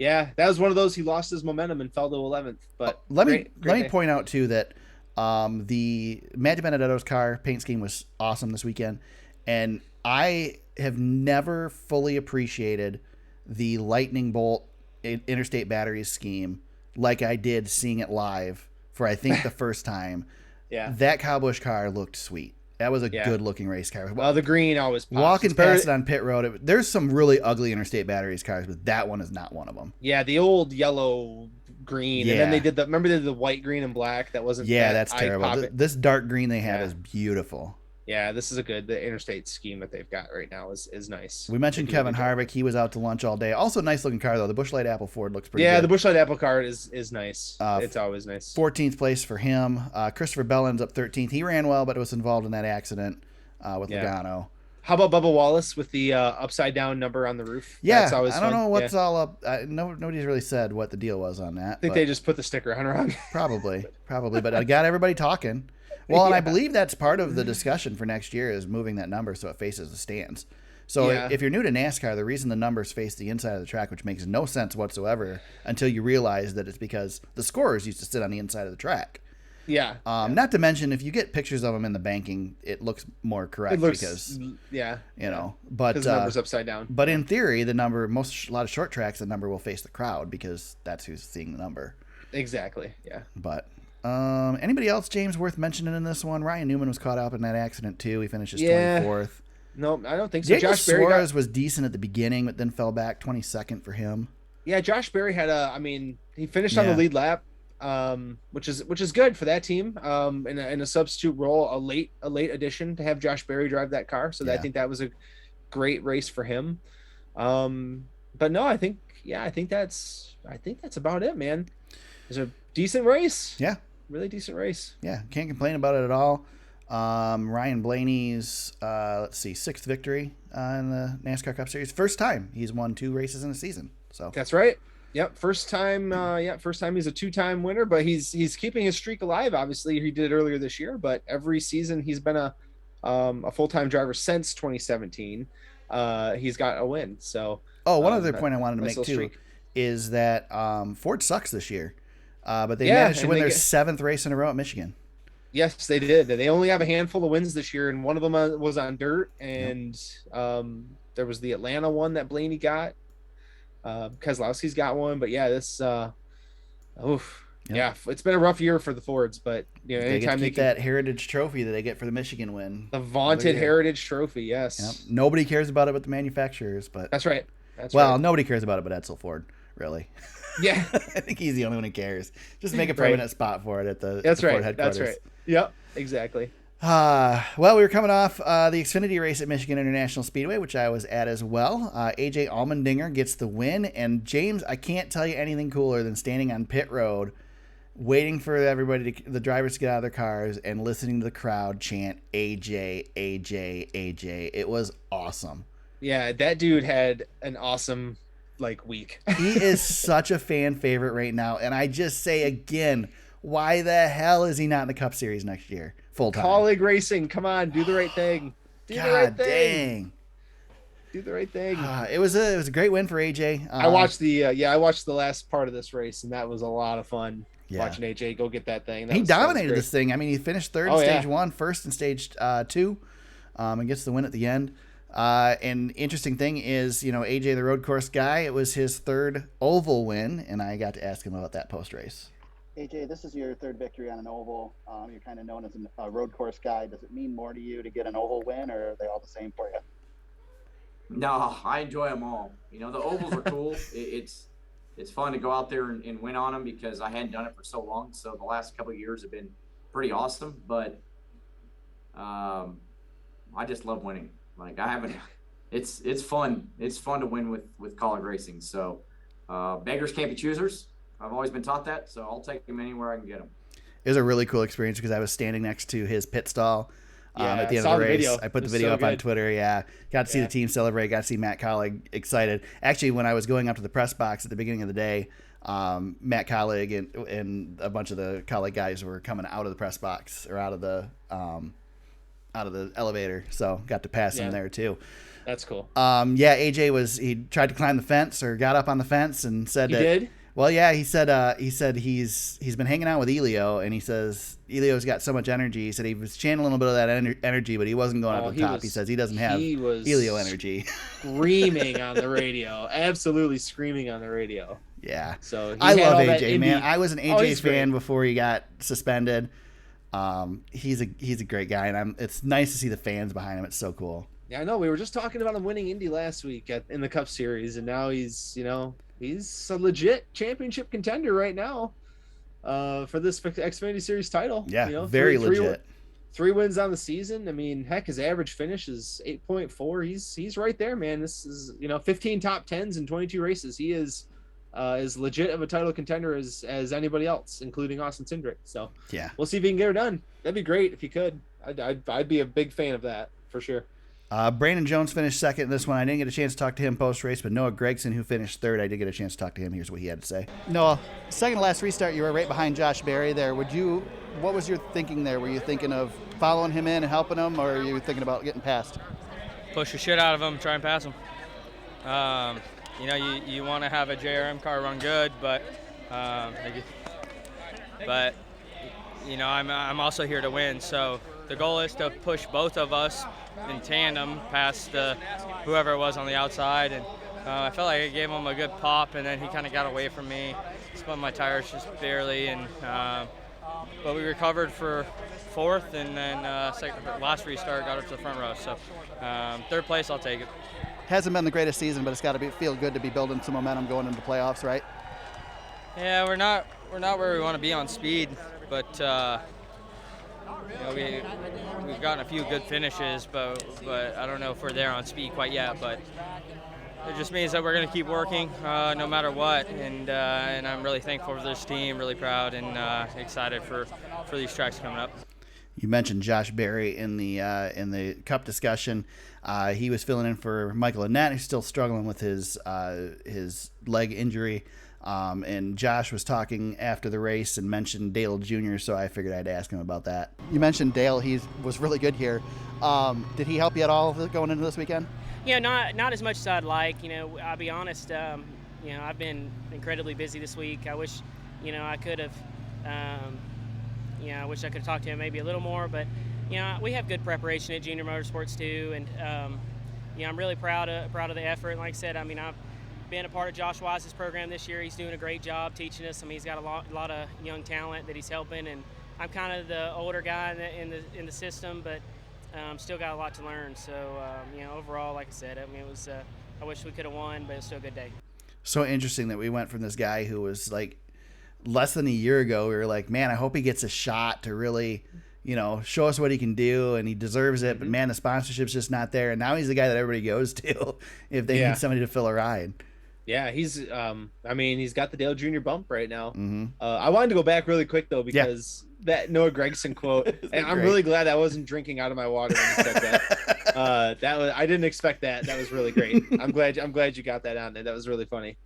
Yeah, that was one of those. He lost his momentum and fell to 11th. But let me point out too that the Matt DiBenedetto's car paint scheme was awesome this weekend, and I have never fully appreciated the lightning bolt interstate batteries scheme like I did seeing it live for I think the first time. Yeah, that Kyle Busch car looked sweet. That was a good-looking race car. Well, the green always pops. Walking past it on pit road, there's some really ugly interstate batteries cars, but that one is not one of them. Yeah, the old yellow green, and then they did remember they did the white, green, and black. That wasn't. Yeah, that's terrible. This dark green they have is beautiful. Yeah, this is the interstate scheme that they've got right now is nice. We mentioned Kevin Harvick. He was out to lunch all day. Also, nice looking car though. The Busch Light Apple Ford looks pretty good. Yeah, the Busch Light Apple car is nice. It's always nice. 14th place for him. Christopher Bell ends up 13th. He ran well, but was involved in that accident with Logano. How about Bubba Wallace with the upside down number on the roof? Yeah, that's always I don't fun. know what's all up. Nobody's really said what the deal was on that. I think they just put the sticker on wrong. Probably, but I got everybody talking. Well, and I believe that's part of the discussion for next year is moving that number so it faces the stands. So if you're new to NASCAR, the reason the numbers face the inside of the track, which makes no sense whatsoever until you realize that it's because the scorers used to sit on the inside of the track. Yeah. Not to mention, if you get pictures of them in the banking, it looks more correct because but the number's upside down. But in theory, the number a lot of short tracks, the number will face the crowd because that's who's seeing the number. Exactly. Yeah. But anybody else, James, worth mentioning in this one? Ryan Newman was caught up in that accident too. He finishes 24th. No, I don't think so. Josh Suarez was decent at the beginning, but then fell back 22nd for him. Yeah, Josh Berry had he finished on the lead lap. Which is good for that team. In a substitute role, a late addition to have Josh Berry drive that car. So I think that was a great race for him. But no, I think that's about it, man. It was a decent race. Yeah, really decent race. Yeah, can't complain about it at all. Ryan Blaney's 6th victory in the NASCAR Cup Series. First time he's won 2 races in a season. So that's right. Yep, first time. First time he's a 2-time winner, but he's keeping his streak alive. Obviously, he did it earlier this year, but every season he's been a full-time driver since 2017. He's got a win. So, one other point I wanted to make too streak. Is that Ford sucks this year, but they managed to win their 7th race in a row at Michigan. Yes, they did. They only have a handful of wins this year, and one of them was on dirt, and there was the Atlanta one that Blaney got. Keselowski's got one, but it's been a rough year for the Fords, but anytime they keep that Heritage Trophy that they get for the Michigan win, the vaunted Heritage Trophy, yes. Nobody cares about it but the manufacturers, but that's right. Nobody cares about it but Edsel Ford, really. Yeah, I think he's the only one who cares. Just make a permanent spot for it at the Ford headquarters. That's right. Yep, exactly. Well, we were coming off the Xfinity race at Michigan International Speedway, which I was at as well. AJ Allmendinger gets the win. And James, I can't tell you anything cooler than standing on pit road, waiting for the drivers to get out of their cars and listening to the crowd chant AJ, AJ, AJ. It was awesome. Yeah, that dude had an awesome week. He is such a fan favorite right now. And I just say again, Why the hell is he not in the Cup Series next year full time? Colleague racing, come on, do the right thing. Do the right thing. Dang. Do the right thing. It was a great win for AJ. I watched the last part of this race, and that was a lot of fun. Yeah. Watching AJ go get that thing. He dominated this thing. I mean, he finished third in stage 1, first in stage 2, and gets the win at the end. And interesting thing is, AJ, the road course guy, it was his third oval win, and I got to ask him about that post race. AJ, this is your third victory on an oval. You're kind of known as a road course guy. Does it mean more to you to get an oval win, or are they all the same for you? No, I enjoy them all. The ovals are cool. It's fun to go out there and win on them because I hadn't done it for so long. So the last couple of years have been pretty awesome. But I just love winning. Like I haven't. It's fun. It's fun to win with college racing. So beggars can't be choosers. I've always been taught that. So I'll take them anywhere I can get them. It was a really cool experience because I was standing next to his pit stall. At the end of the race, I put the video up on Twitter. Yeah, got to see the team celebrate. Got to see Matt Collig excited. Actually, when I was going up to the press box at the beginning of the day, Matt Collig and a bunch of the Collig guys were coming out of the press box or out of the elevator. So got to pass him there too. That's cool. AJ he tried to climb the fence or got up on the fence and said he did. Well, yeah, he said he's been hanging out with Elio, and he says Elio's got so much energy. He said he was channeling a little bit of that energy, but he wasn't going up to the top. He says he doesn't have Elio energy. Screaming on the radio, absolutely screaming on the radio. Yeah, so I love AJ, man. I was an AJ fan before he got suspended. He's a great guy, and it's nice to see the fans behind him. It's so cool. Yeah, I know. We were just talking about him winning Indy last week in the Cup Series, and now he's a legit championship contender right now for this Xfinity Series title. Yeah, very legit. 3 wins on the season. I mean, heck, his average finish is 8.4. He's right there, man. This is 15 top 10s in 22 races. He is as legit of a title contender as anybody else, including Austin Cindric. So yeah, we'll see if he can get her done. That'd be great if he could. I'd be a big fan of that for sure. Brandon Jones finished second in this one. I didn't get a chance to talk to him post-race, but Noah Gregson, who finished third, I did get a chance to talk to him. Here's what he had to say. Noah, second to last restart, you were right behind Josh Berry there. What was your thinking there? Were you thinking of following him in and helping him, or are you thinking about getting past? Push the shit out of him, try and pass him. You want to have a JRM car run good, but I'm also here to win. So the goal is to push both of us in tandem past whoever it was on the outside, and I felt like I gave him a good pop, and then he kind of got away from me, spun my tires just barely, and but we recovered for fourth, and then last restart got up to the front row. So third place, I'll take it. Hasn't been the greatest season, but it's got to feel good to be building some momentum going into the playoffs, right? Yeah, we're not where we want to be on speed, but we've gotten a few good finishes, but I don't know if we're there on speed quite yet. But it just means that we're going to keep working no matter what, and I'm really thankful for this team, really proud and excited for these tracks coming up. You mentioned Josh Berry in the Cup discussion. He was filling in for Michael Annette, who's still struggling with his leg injury. And Josh was talking after the race and mentioned Dale Jr., so I figured I'd ask him about that. You mentioned Dale. He was really good here. Did he help you at all going into this weekend? Yeah, not as much as I'd like. I'll be honest, I've been incredibly busy this week. I wish, I could have, I wish I could have talked to him maybe a little more, but, we have good preparation at Junior Motorsports too, and, I'm really proud of the effort. And like I said, I've been a part of Josh Wise's program this year. He's doing a great job teaching us. He's got a lot of young talent that he's helping, and I'm kind of the older guy in the system, but still got a lot to learn. So overall, like I said, it was I wish we could have won, but it's still a good day. So interesting that we went from this guy who was like less than a year ago. We were like, man, I hope he gets a shot to really show us what he can do, and he deserves it. But man, the sponsorship's just not there. And now he's the guy that everybody goes to if they need somebody to fill a ride. Yeah, he's he's got the Dale Jr. bump right now. Mm-hmm. I wanted to go back really quick though, because that Noah Gregson quote, and I'm really glad I wasn't drinking out of my water when you said that. I didn't expect that. That was really great. I'm glad you got that on there. That was really funny.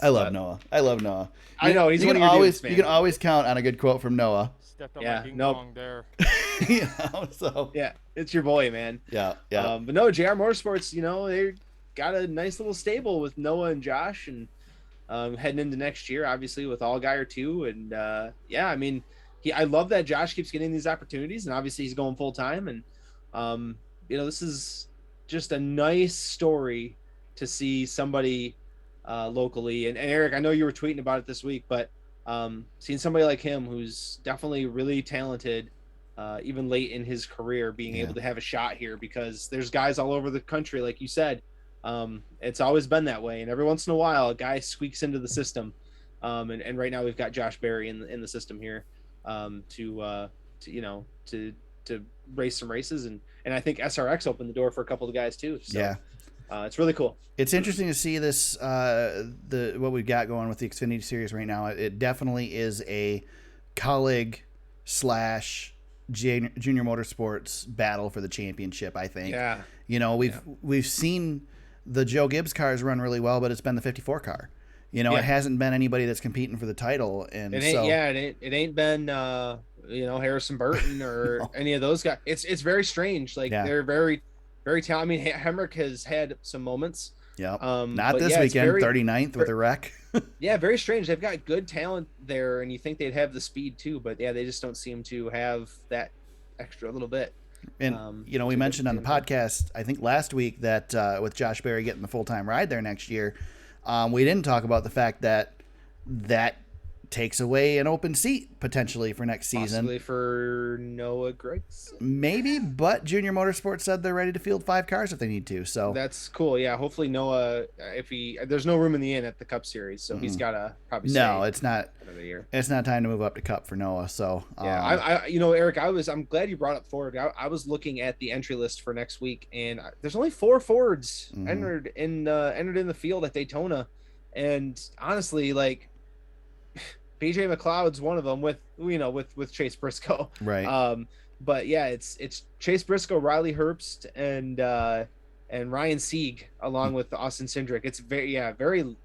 I love Noah. I love Noah. I know he's you one can of your always dudes, man. you can always count on a good quote from Noah. Stepped on Yeah, my ding nope. dong there. So Yeah, it's your boy, man. yeah. But no, JR Motorsports, they got a nice little stable with Noah and Josh, and heading into next year, obviously with Allgaier too. And I mean, I love that Josh keeps getting these opportunities, and obviously he's going full time. And this is just a nice story to see somebody locally. And Eric, I know you were tweeting about it this week, but seeing somebody like him who's definitely really talented, even late in his career, being able to have a shot here, because there's guys all over the country, like you said. It's always been that way, and every once in a while a guy squeaks into the system, and right now we've got Josh Berry in the system here, to race some races, and I think SRX opened the door for a couple of guys too. So, it's really cool. It's interesting to see this what we've got going with the Xfinity Series right now. It definitely is a colleague / junior motorsports battle for the championship, I think. We've seen the Joe Gibbs cars run really well, but it's been the 54 car. It hasn't been anybody that's competing for the title, and it ain't been Harrison Burton or any of those guys. It's very strange. They're very, very talented. I mean, Hemrick has had some moments. Yeah. Not this weekend. 39th with a wreck. Yeah, very strange. They've got good talent there, and you think they'd have the speed too, but they just don't seem to have that extra little bit. And we mentioned on the podcast, I think last week, that with Josh Berry getting the full-time ride there next year, we didn't talk about the fact that takes away an open seat potentially for next season. Possibly for Noah Griggs. Maybe, but Junior Motorsports said they're ready to field 5 cars if they need to. So that's cool. Yeah, hopefully Noah, there's no room in the inn at the Cup Series, so he's got to probably stay. No, it's not. Another year. It's not time to move up to Cup for Noah. So Eric, I'm glad you brought up Ford. I was looking at the entry list for next week, and there's only 4 Fords entered in the field at Daytona, and honestly, BJ McLeod's one of them with Chase Briscoe. Right. But yeah, it's Chase Briscoe, Riley Herbst, and Ryan Sieg along with Austin Cindric. It's very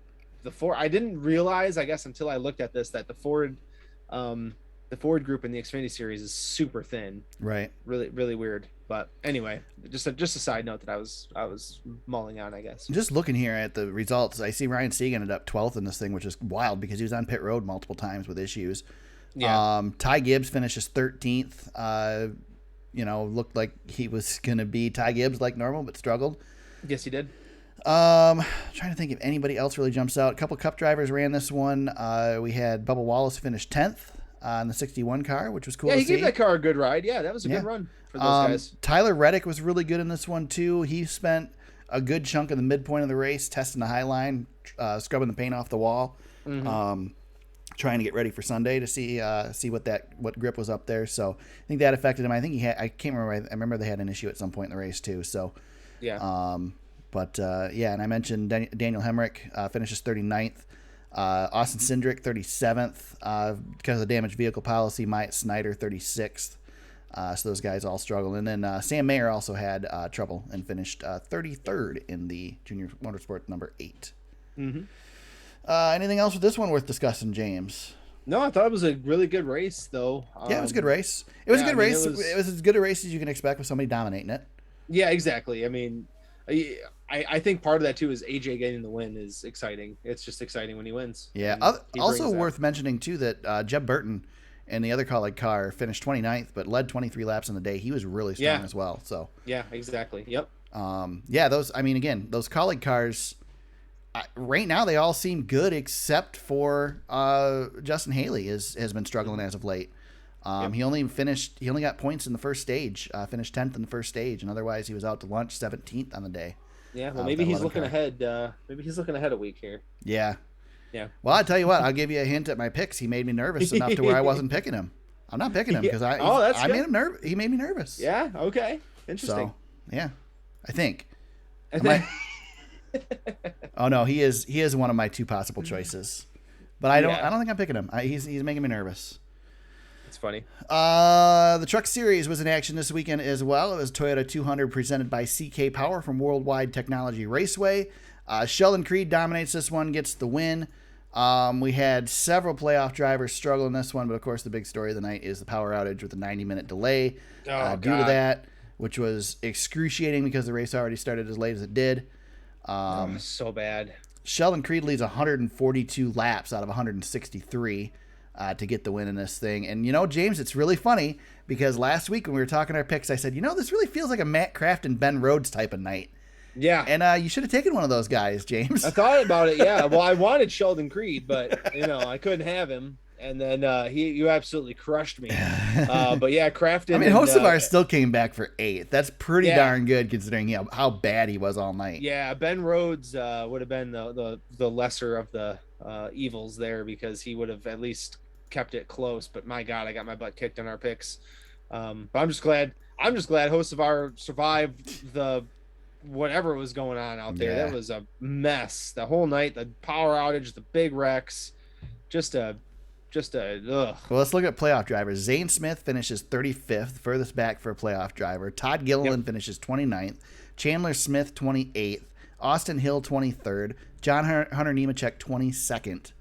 the Ford. I didn't realize, I guess, until I looked at this, that the Ford group in the Xfinity Series is super thin. Right. Really, really weird. But anyway, just a side note that I was mulling on, I guess. Just looking here at the results, I see Ryan Sieg ended up 12th in this thing, which is wild because he was on pit road multiple times with issues. Yeah. Ty Gibbs finishes 13th. Looked like he was going to be Ty Gibbs like normal, but struggled. Yes, he did. Trying to think if anybody else really jumps out. A couple Cup drivers ran this one. We had Bubba Wallace finish 10th on the 61 car, which was cool to see. Yeah, he gave that car a good ride. Yeah, that was a good run for those guys. Tyler Reddick was really good in this one, too. He spent a good chunk of the midpoint of the race testing the high line, scrubbing the paint off the wall, trying to get ready for Sunday to see what grip was up there. So I think that affected him. I think I can't remember. I remember they had an issue at some point in the race, too. So, yeah. And I mentioned Daniel Hemrick finishes 39th. Austin Cindric 37th because of the damaged vehicle policy. Myatt Snyder 36th. So those guys all struggle. And then Sam Mayer also had trouble and finished 33rd in the Junior Motorsport number 8. Anything else with this one worth discussing, James? No, I thought it was a really good race, though. Yeah, it was a good race. It was a good race. It was as good a race as you can expect with somebody dominating it. Yeah, exactly. I mean, I think part of that too is AJ getting the win is exciting. It's just exciting when he wins. Yeah. Also worth mentioning too that Jeb Burton and the other colleague car finished 29th, but led 23 laps in the day. He was really strong as well. So yeah, exactly. Yep. Those colleague cars right now they all seem good except for Justin Haley has been struggling as of late. He only got points in the first stage, finished 10th in the first stage, and otherwise he was out to lunch 17th on the day. Yeah, well, maybe he's looking ahead. Maybe he's looking ahead a week here. Yeah. Yeah. Well, I'll tell you what. I'll give you a hint at my picks. He made me nervous enough to where I wasn't picking him. I'm not picking him because I made him nervous. He made me nervous. Yeah. Okay. Interesting. So, yeah, I think. Oh no, he is one of my 2 possible choices, but I don't think I'm picking him. He's making me nervous. It's funny. The Truck Series was in action this weekend as well. It was Toyota 200 presented by CK Power from Worldwide Technology Raceway. Sheldon Creed dominates this one, gets the win. We had several playoff drivers struggle in this one, but of course the big story of the night is the power outage with a 90-minute delay due to that, which was excruciating because the race already started as late as it did. So bad. Sheldon Creed leads 142 laps out of 163 to get the win in this thing. And, James, it's really funny because last week when we were talking our picks, I said, this really feels like a Matt Kraft and Ben Rhodes type of night. Yeah. And you should have taken one of those guys, James. I thought about it, yeah. Well, I wanted Sheldon Creed, but, I couldn't have him. And then you absolutely crushed me. But, yeah, Kraft and... Hocevar still came back for 8th. That's pretty darn good considering how bad he was all night. Yeah, Ben Rhodes would have been the lesser of the evils there because he would have at least kept it close. But, my God, I got my butt kicked on our picks. But I'm just glad Hocevar survived the... whatever was going on out there. That was a mess the whole night. The power outage, the big wrecks, just a ugh. Well, let's look at playoff drivers. Zane Smith finishes 35th, furthest back for a playoff driver. Todd Gilliland finishes 29th. Chandler Smith 28th. Austin Hill 23rd. John Hunter Nemechek 22nd.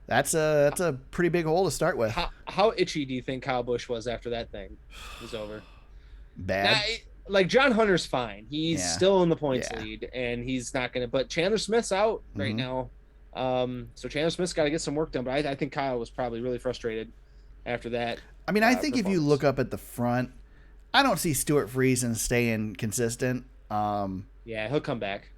That's a pretty big hole to start with. How itchy do you think Kyle Busch was after that thing was over? Bad. Like John Hunter's fine. He's still in the points lead, and he's not going to. But Chandler Smith's out right now, so Chandler Smith's got to get some work done. But I think Kyle was probably really frustrated after that. I think if you look up at the front, I don't see Stuart Friesen staying consistent. Yeah, he'll come back.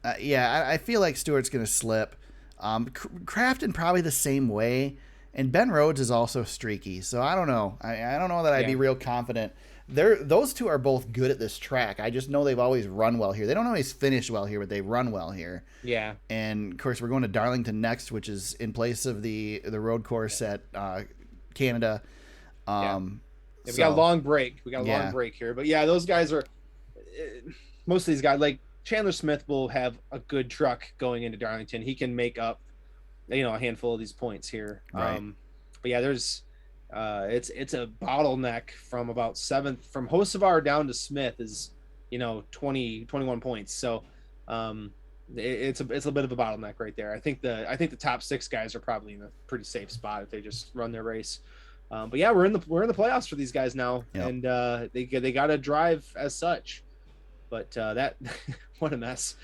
I feel like Stewart's going to slip. Crafton probably the same way, and Ben Rhodes is also streaky. So I don't know. I don't know that I'd be real confident. Those two are both good at this track. I just know they've always run well here. They don't always finish well here, but they run well here. Yeah. And of course, we're going to Darlington next, which is in place of the road course at Canada. We got a long break. Long break here, but those guys are most of these guys. Like Chandler Smith will have a good truck going into Darlington. He can make up, a handful of these points here. Right. But there's. It's a bottleneck from about 7th from Hocevar down to Smith is 21 points, so it's a bit of a bottleneck right there. I think the top 6 guys are probably in a pretty safe spot if they just run their race. But we're in the playoffs for these guys now. Yep. And they got to drive as such. But that what a mess.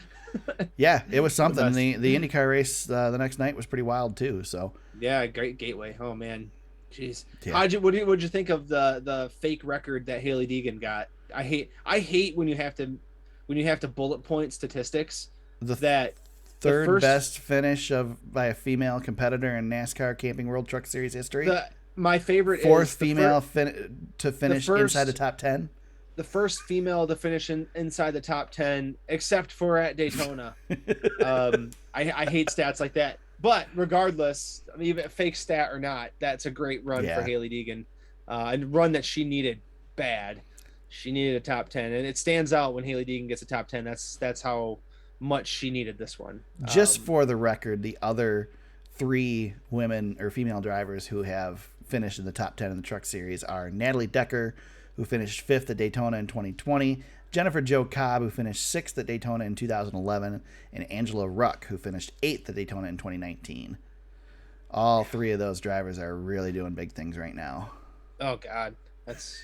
Yeah, it was something. The IndyCar race the next night was pretty wild too. So great Gateway. Oh man. Jeez. Yeah. What'd you think of the fake record that Haley Deegan got? I hate when you have to bullet point statistics. The third best finish by a female competitor in NASCAR Camping World Truck Series history. My favorite fourth is female to finish inside the top 10. The first female to finish inside the top 10, except for at Daytona. I hate stats like that. But regardless, even fake stat or not, that's a great run for Haley Deegan, and a run that she needed bad. She needed a top 10, and it stands out when Haley Deegan gets a top 10. That's how much she needed this one. Just for the record, the other 3 women or female drivers who have finished in the top 10 in the Truck Series are Natalie Decker, who finished 5th at Daytona in 2020, Jennifer Jo Cobb, who finished 6th at Daytona in 2011, and Angela Ruck, who finished 8th at Daytona in 2019. All 3 of those drivers are really doing big things right now. Oh, God. That's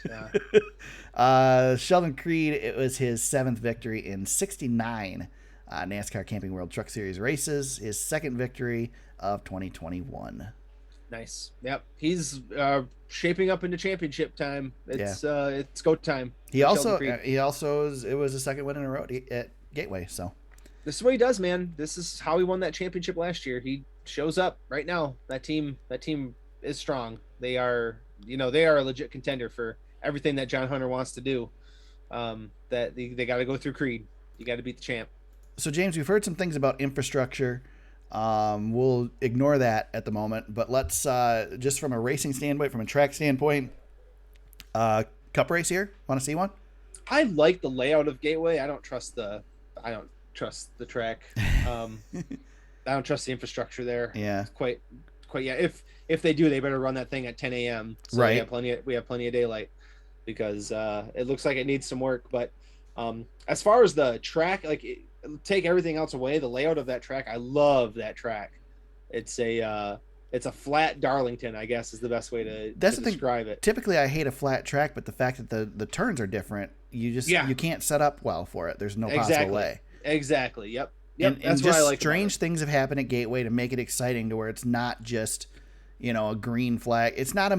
Sheldon Creed, it was his 7th victory in 69 NASCAR Camping World Truck Series races, his 2nd victory of 2021. Nice. Yep. He's shaping up into championship time. It's go time. It was a 2nd win in a row at Gateway. So this is what he does, man. This is how he won that championship last year. He shows up right now. That team is strong. They are a legit contender for everything that John Hunter wants to do. That they got to go through Creed. You got to beat the champ. So James, we've heard some things about infrastructure. We'll ignore that at the moment, but let's just from a racing standpoint, from a track standpoint, cup race here. Want to see one? I like the layout of Gateway. I don't trust the track. I don't trust the infrastructure there. Yeah, quite. Yeah, if they do, they better run that thing at 10 a.m. So right. We have plenty of daylight because it looks like it needs some work. But as far as the track, take everything else away, the layout of that track, I love that track. It's a flat Darlington, I guess is the best way to describe it. Typically, I hate a flat track, but the fact that the turns are different, you can't set up well for it. There's no possible way. Exactly. Yep. And That's just what I like. Strange things have happened at Gateway to make it exciting, to where it's not just, a green flag. It's not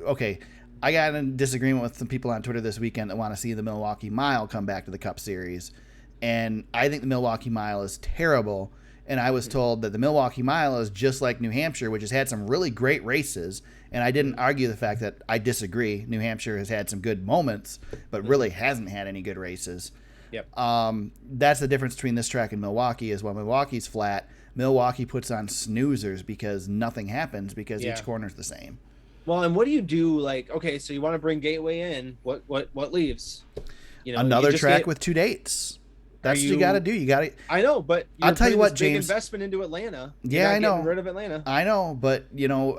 okay. I got in disagreement with some people on Twitter this weekend that want to see the Milwaukee Mile come back to the Cup Series, and I think the Milwaukee Mile is terrible. And I was told that the Milwaukee Mile is just like New Hampshire, which has had some really great races. And I didn't argue the fact that I disagree. New Hampshire has had some good moments, but really hasn't had any good races. Yep. That's the difference between this track and Milwaukee. Is while Milwaukee's flat, Milwaukee puts on snoozers because nothing happens because each corner's the same. Well, and what do you do? Like, okay, so you want to bring Gateway in. What leaves? Another track with 2 dates. That's what you got to do. You got to. I know, but I'll tell you what, big James. Investment into Atlanta. Yeah, I know. Getting rid of Atlanta. I know, but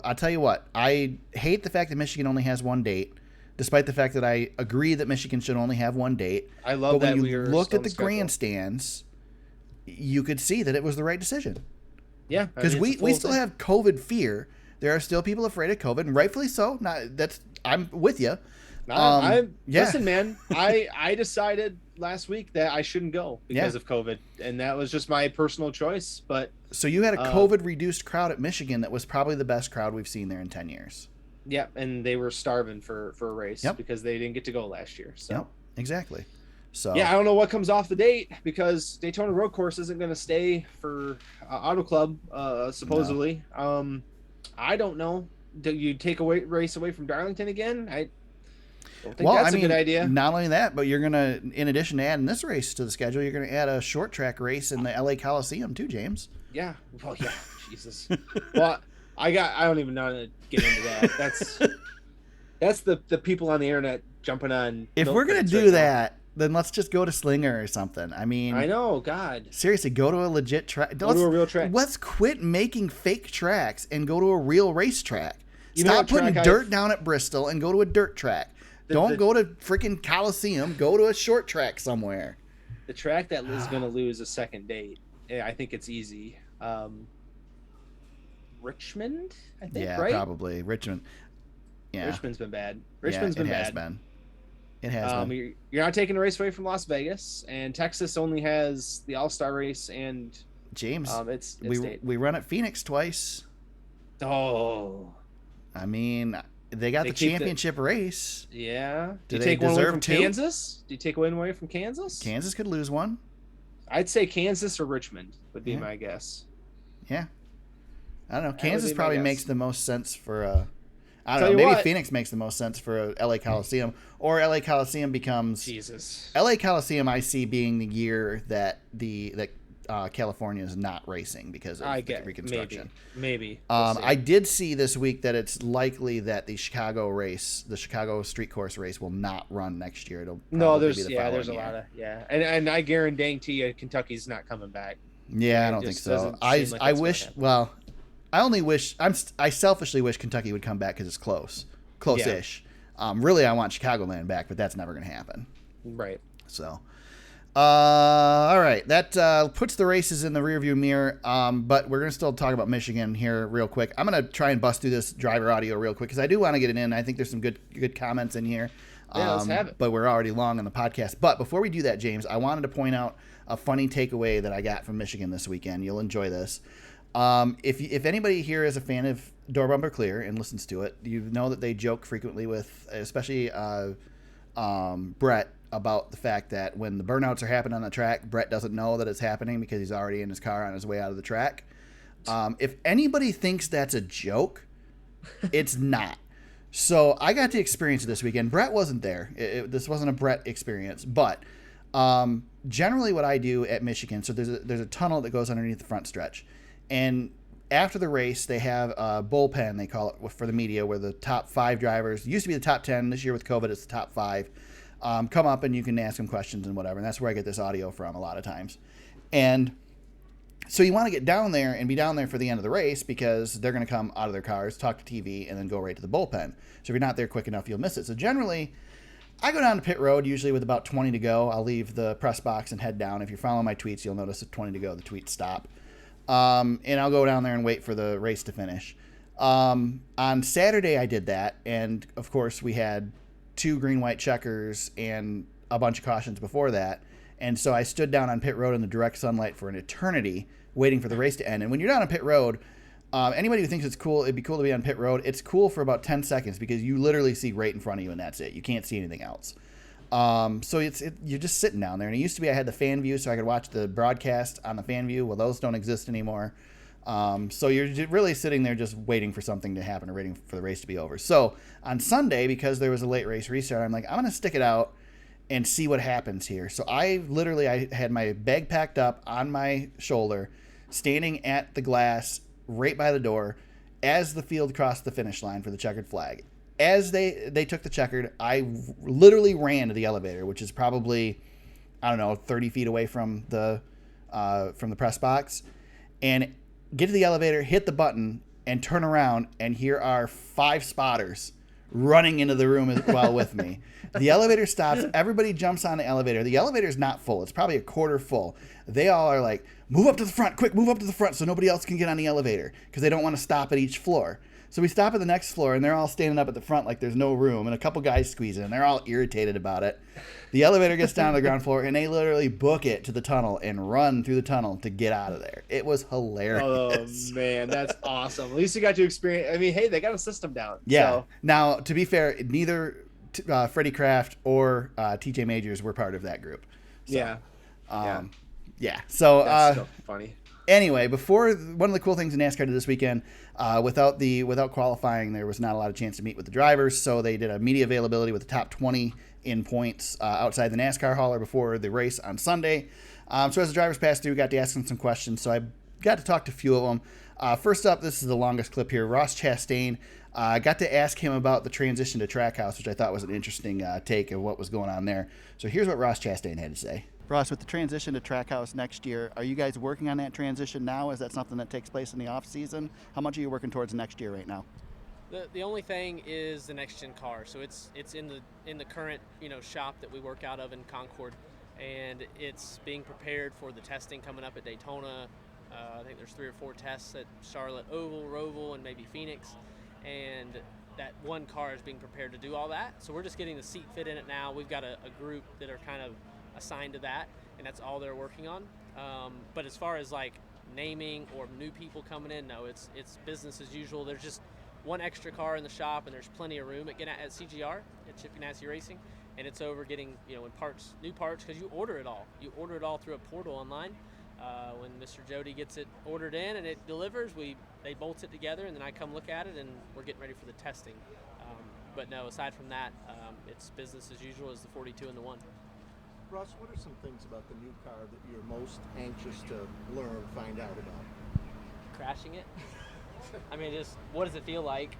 I'll tell you what. I hate the fact that Michigan only has 1 date, despite the fact that I agree that Michigan should only have 1 date. I love that. But when you looked at the grandstands, you could see that it was the right decision. Yeah, because we still have COVID fear. There are still people afraid of COVID, and rightfully so. I'm with you. Listen, man. I decided last week that I shouldn't go because of COVID, and that was just my personal choice. But so you had a COVID reduced crowd at Michigan that was probably the best crowd we've seen there in 10 years. Yeah, and they were starving for a race because they didn't get to go last year. So exactly. So I don't know what comes off the date, because Daytona Road Course isn't going to stay for Auto Club supposedly. No. I don't know. Do you take a race away from Darlington again? I don't think that's a good idea. Not only that, but you're going to, in addition to adding this race to the schedule, you're going to add a short track race in the LA Coliseum too, James. Yeah. Well, yeah. Jesus. Well, I don't even know how to get into that. That's the people on the internet jumping on. If we're going to do that, then let's just go to Slinger or something. I mean, I know, God. Seriously, go to a legit track. Go to a real track. Let's quit making fake tracks and go to a real racetrack. Stop putting dirt down at Bristol and go to a dirt track. Don't go to freaking Coliseum. Go to a short track somewhere. The track that is going to lose a second date, I think it's easy. Richmond, I think, right? Yeah, probably. Richmond. Yeah. Richmond's been bad. Richmond's been bad. It has been. You're not taking a race away from Las Vegas, and Texas only has the All-Star race and James. It's we run at Phoenix twice. Oh, I mean, they got the championship race. Yeah. Do you take one away from Kansas? Do you take one away from Kansas? Kansas could lose one. I'd say Kansas or Richmond would be my guess. Yeah. I don't know. Kansas probably makes the most sense for I don't know. Maybe Phoenix makes the most sense for a LA Coliseum, or LA Coliseum becomes LA Coliseum. I see being the year that California is not racing because of reconstruction. Maybe. I did see this week that it's likely that the Chicago street course race, will not run next year. It'll there's a lot of and I guarantee you Kentucky's not coming back. Yeah, I don't think so. I wish. Well, I selfishly wish Kentucky would come back because it's close-ish. Really, I want Chicagoland back, but that's never going to happen. Right. So, all right, that puts the races in the rearview mirror. But we're going to still talk about Michigan here real quick. I'm going to try and bust through this driver audio real quick because I do want to get it in. I think there's some good comments in here. Yeah, let's have it. But we're already long on the podcast. But before we do that, James, I wanted to point out a funny takeaway that I got from Michigan this weekend. You'll enjoy this. If anybody here is a fan of Door Bumper Clear and listens to it, you know that they joke frequently with, especially Brett, about the fact that when the burnouts are happening on the track, Brett doesn't know that it's happening because he's already in his car on his way out of the track. If anybody thinks that's a joke, it's not. So I got to experience it this weekend. Brett wasn't there. This wasn't a Brett experience, but generally what I do at Michigan, so there's a tunnel that goes underneath the front stretch. And after the race, they have a bullpen, they call it, for the media, where the top 5 drivers, used to be the top 10, this year with COVID, it's the top 5, come up and you can ask them questions and whatever. And that's where I get this audio from a lot of times. And so you want to get down there and be down there for the end of the race because they're going to come out of their cars, talk to TV, and then go right to the bullpen. So if you're not there quick enough, you'll miss it. So generally, I go down to pit road, usually with about 20 to go. I'll leave the press box and head down. If you're following my tweets, you'll notice at 20 to go, the tweets stop. and I'll go down there and wait for the race to finish. On Saturday, I did that, and of course, we had 2 green-white checkers and a bunch of cautions before that, and so I stood down on pit road in the direct sunlight for an eternity, waiting for the race to end. And when you're down on pit road, anybody who thinks it's cool, it'd be cool to be on pit road, it's cool for about 10 seconds because you literally see right in front of you, and that's it. You can't see anything else. So you're just sitting down there. And it used to be I had the fan view so I could watch the broadcast on the fan view. Well, those don't exist anymore. So you're really sitting there just waiting for something to happen or waiting for the race to be over. So on Sunday, because there was a late race restart, I'm like, I'm going to stick it out and see what happens here. So I had my bag packed up on my shoulder, standing at the glass right by the door as the field crossed the finish line for the checkered flag. As they took the checkered, I literally ran to the elevator, which is probably, 30 feet away from the press box, and get to the elevator, hit the button, and turn around, and here are 5 spotters running into the room as well with me. The elevator stops. Everybody jumps on the elevator. The elevator's not full. It's probably a quarter full. They all are like, move up to the front, quick, move up to the front so nobody else can get on the elevator because they don't want to stop at each floor. So we stop at the next floor, and they're all standing up at the front like there's no room, and a couple guys squeeze in. They're all irritated about it. The elevator gets down to the ground floor, and they literally book it to the tunnel and run through the tunnel to get out of there. It was hilarious. Oh, man, that's awesome. At least you got to experience. I mean, hey, they got a system down. Yeah. So. Now, to be fair, neither Freddie Kraft or TJ Majors were part of that group. So, yeah. So that's so funny. Anyway, one of the cool things in NASCAR did this weekend, without qualifying, there was not a lot of chance to meet with the drivers, so they did a media availability with the top 20 in points outside the NASCAR hauler before the race on Sunday. So as the drivers passed through, got to ask them some questions, so I got to talk to a few of them. First up, this is the longest clip here. Ross Chastain. I got to ask him about the transition to Trackhouse, which I thought was an interesting take of what was going on there. So here's what Ross Chastain had to say. Ross, with the transition to Trackhouse next year, are you guys working on that transition now? Is that something that takes place in the off season? How much are you working towards next year right now? The only thing is the next gen car. So it's in the current shop that we work out of in Concord, and it's being prepared for the testing coming up at Daytona. I think there's 3 or 4 tests at Charlotte Oval, Roval, and maybe Phoenix, and that one car is being prepared to do all that. So we're just getting the seat fit in it now. We've got a group that are kind of assigned to that, and that's all they're working on. But as far as like naming or new people coming in, no, it's business as usual. There's just one extra car in the shop, and there's plenty of room at CGR at Chip Ganassi Racing, and it's over getting new parts, because you order it all through a portal online. When Mr. Jody gets it ordered in and it delivers, they bolt it together, and then I come look at it, and we're getting ready for the testing. But no, aside from that, it's business as usual as the 42 and the 1. Russ, what are some things about the new car that you're most anxious to learn, find out about? Crashing it. I mean, just what does it feel like?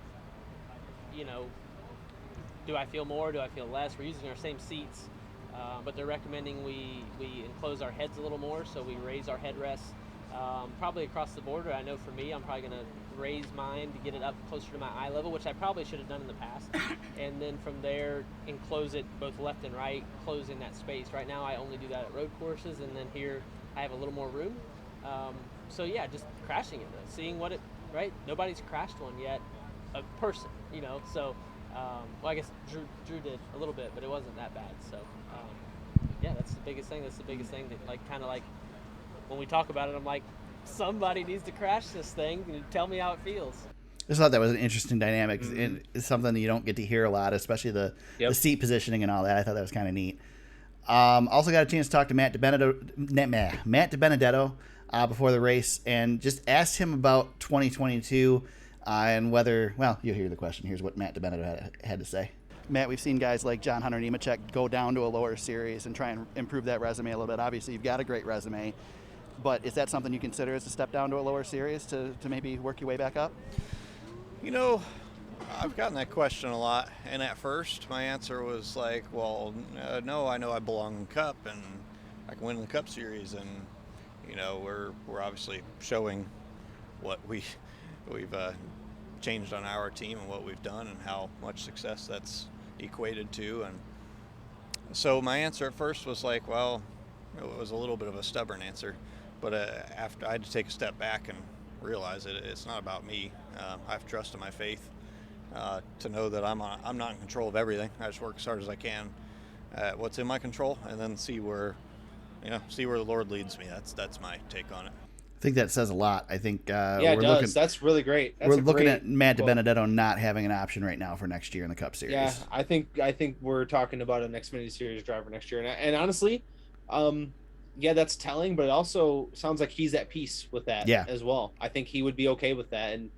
Do I feel more? Do I feel less? We're using our same seats, but they're recommending we enclose our heads a little more, so we raise our headrests. Probably across the board. I know for me, I'm probably going to raise mine to get it up closer to my eye level, which I probably should have done in the past. And then from there, enclose it both left and right, closing that space. Right now, I only do that at road courses, and then here I have a little more room. So yeah, just crashing it, seeing what right? Nobody's crashed one yet, a person, So, well, I guess Drew did a little bit, but it wasn't that bad. So, yeah, that's the biggest thing. That's the biggest thing that, kind of when we talk about it, I'm like, somebody needs to crash this thing and tell me how it feels. I just thought that was an interesting dynamic. Mm-hmm. It's something that you don't get to hear a lot, especially the seat positioning and all that. I thought that was kind of neat. Also got a chance to talk to Matt DiBenedetto before the race, and just asked him about 2022 and whether, well, you'll hear the question. Here's what Matt DiBenedetto had to say. Matt, we've seen guys like John Hunter Nemechek go down to a lower series and try and improve that resume a little bit. Obviously, you've got a great resume, but is that something you consider as a step down to a lower series to maybe work your way back up? I've gotten that question a lot, and at first my answer was like, well, no, I know I belong in Cup and I can win the Cup Series, and we're obviously showing what we've changed on our team and what we've done and how much success that's equated to. And so my answer at first was like, well, it was a little bit of a stubborn answer. But after I had to take a step back and realize that it's not about me. I have trust in my faith to know that I'm not in control of everything. I just work as hard as I can at what's in my control, and then see where the Lord leads me. That's my take on it. I think that says a lot. I think it does. That's really great. We're looking at Matt DiBenedetto not having an option right now for next year in the Cup Series. Yeah, I think we're talking about a next Xfinity Series driver next year, and honestly, that's telling. But it also sounds like he's at peace with that as well. I think he would be okay with that, and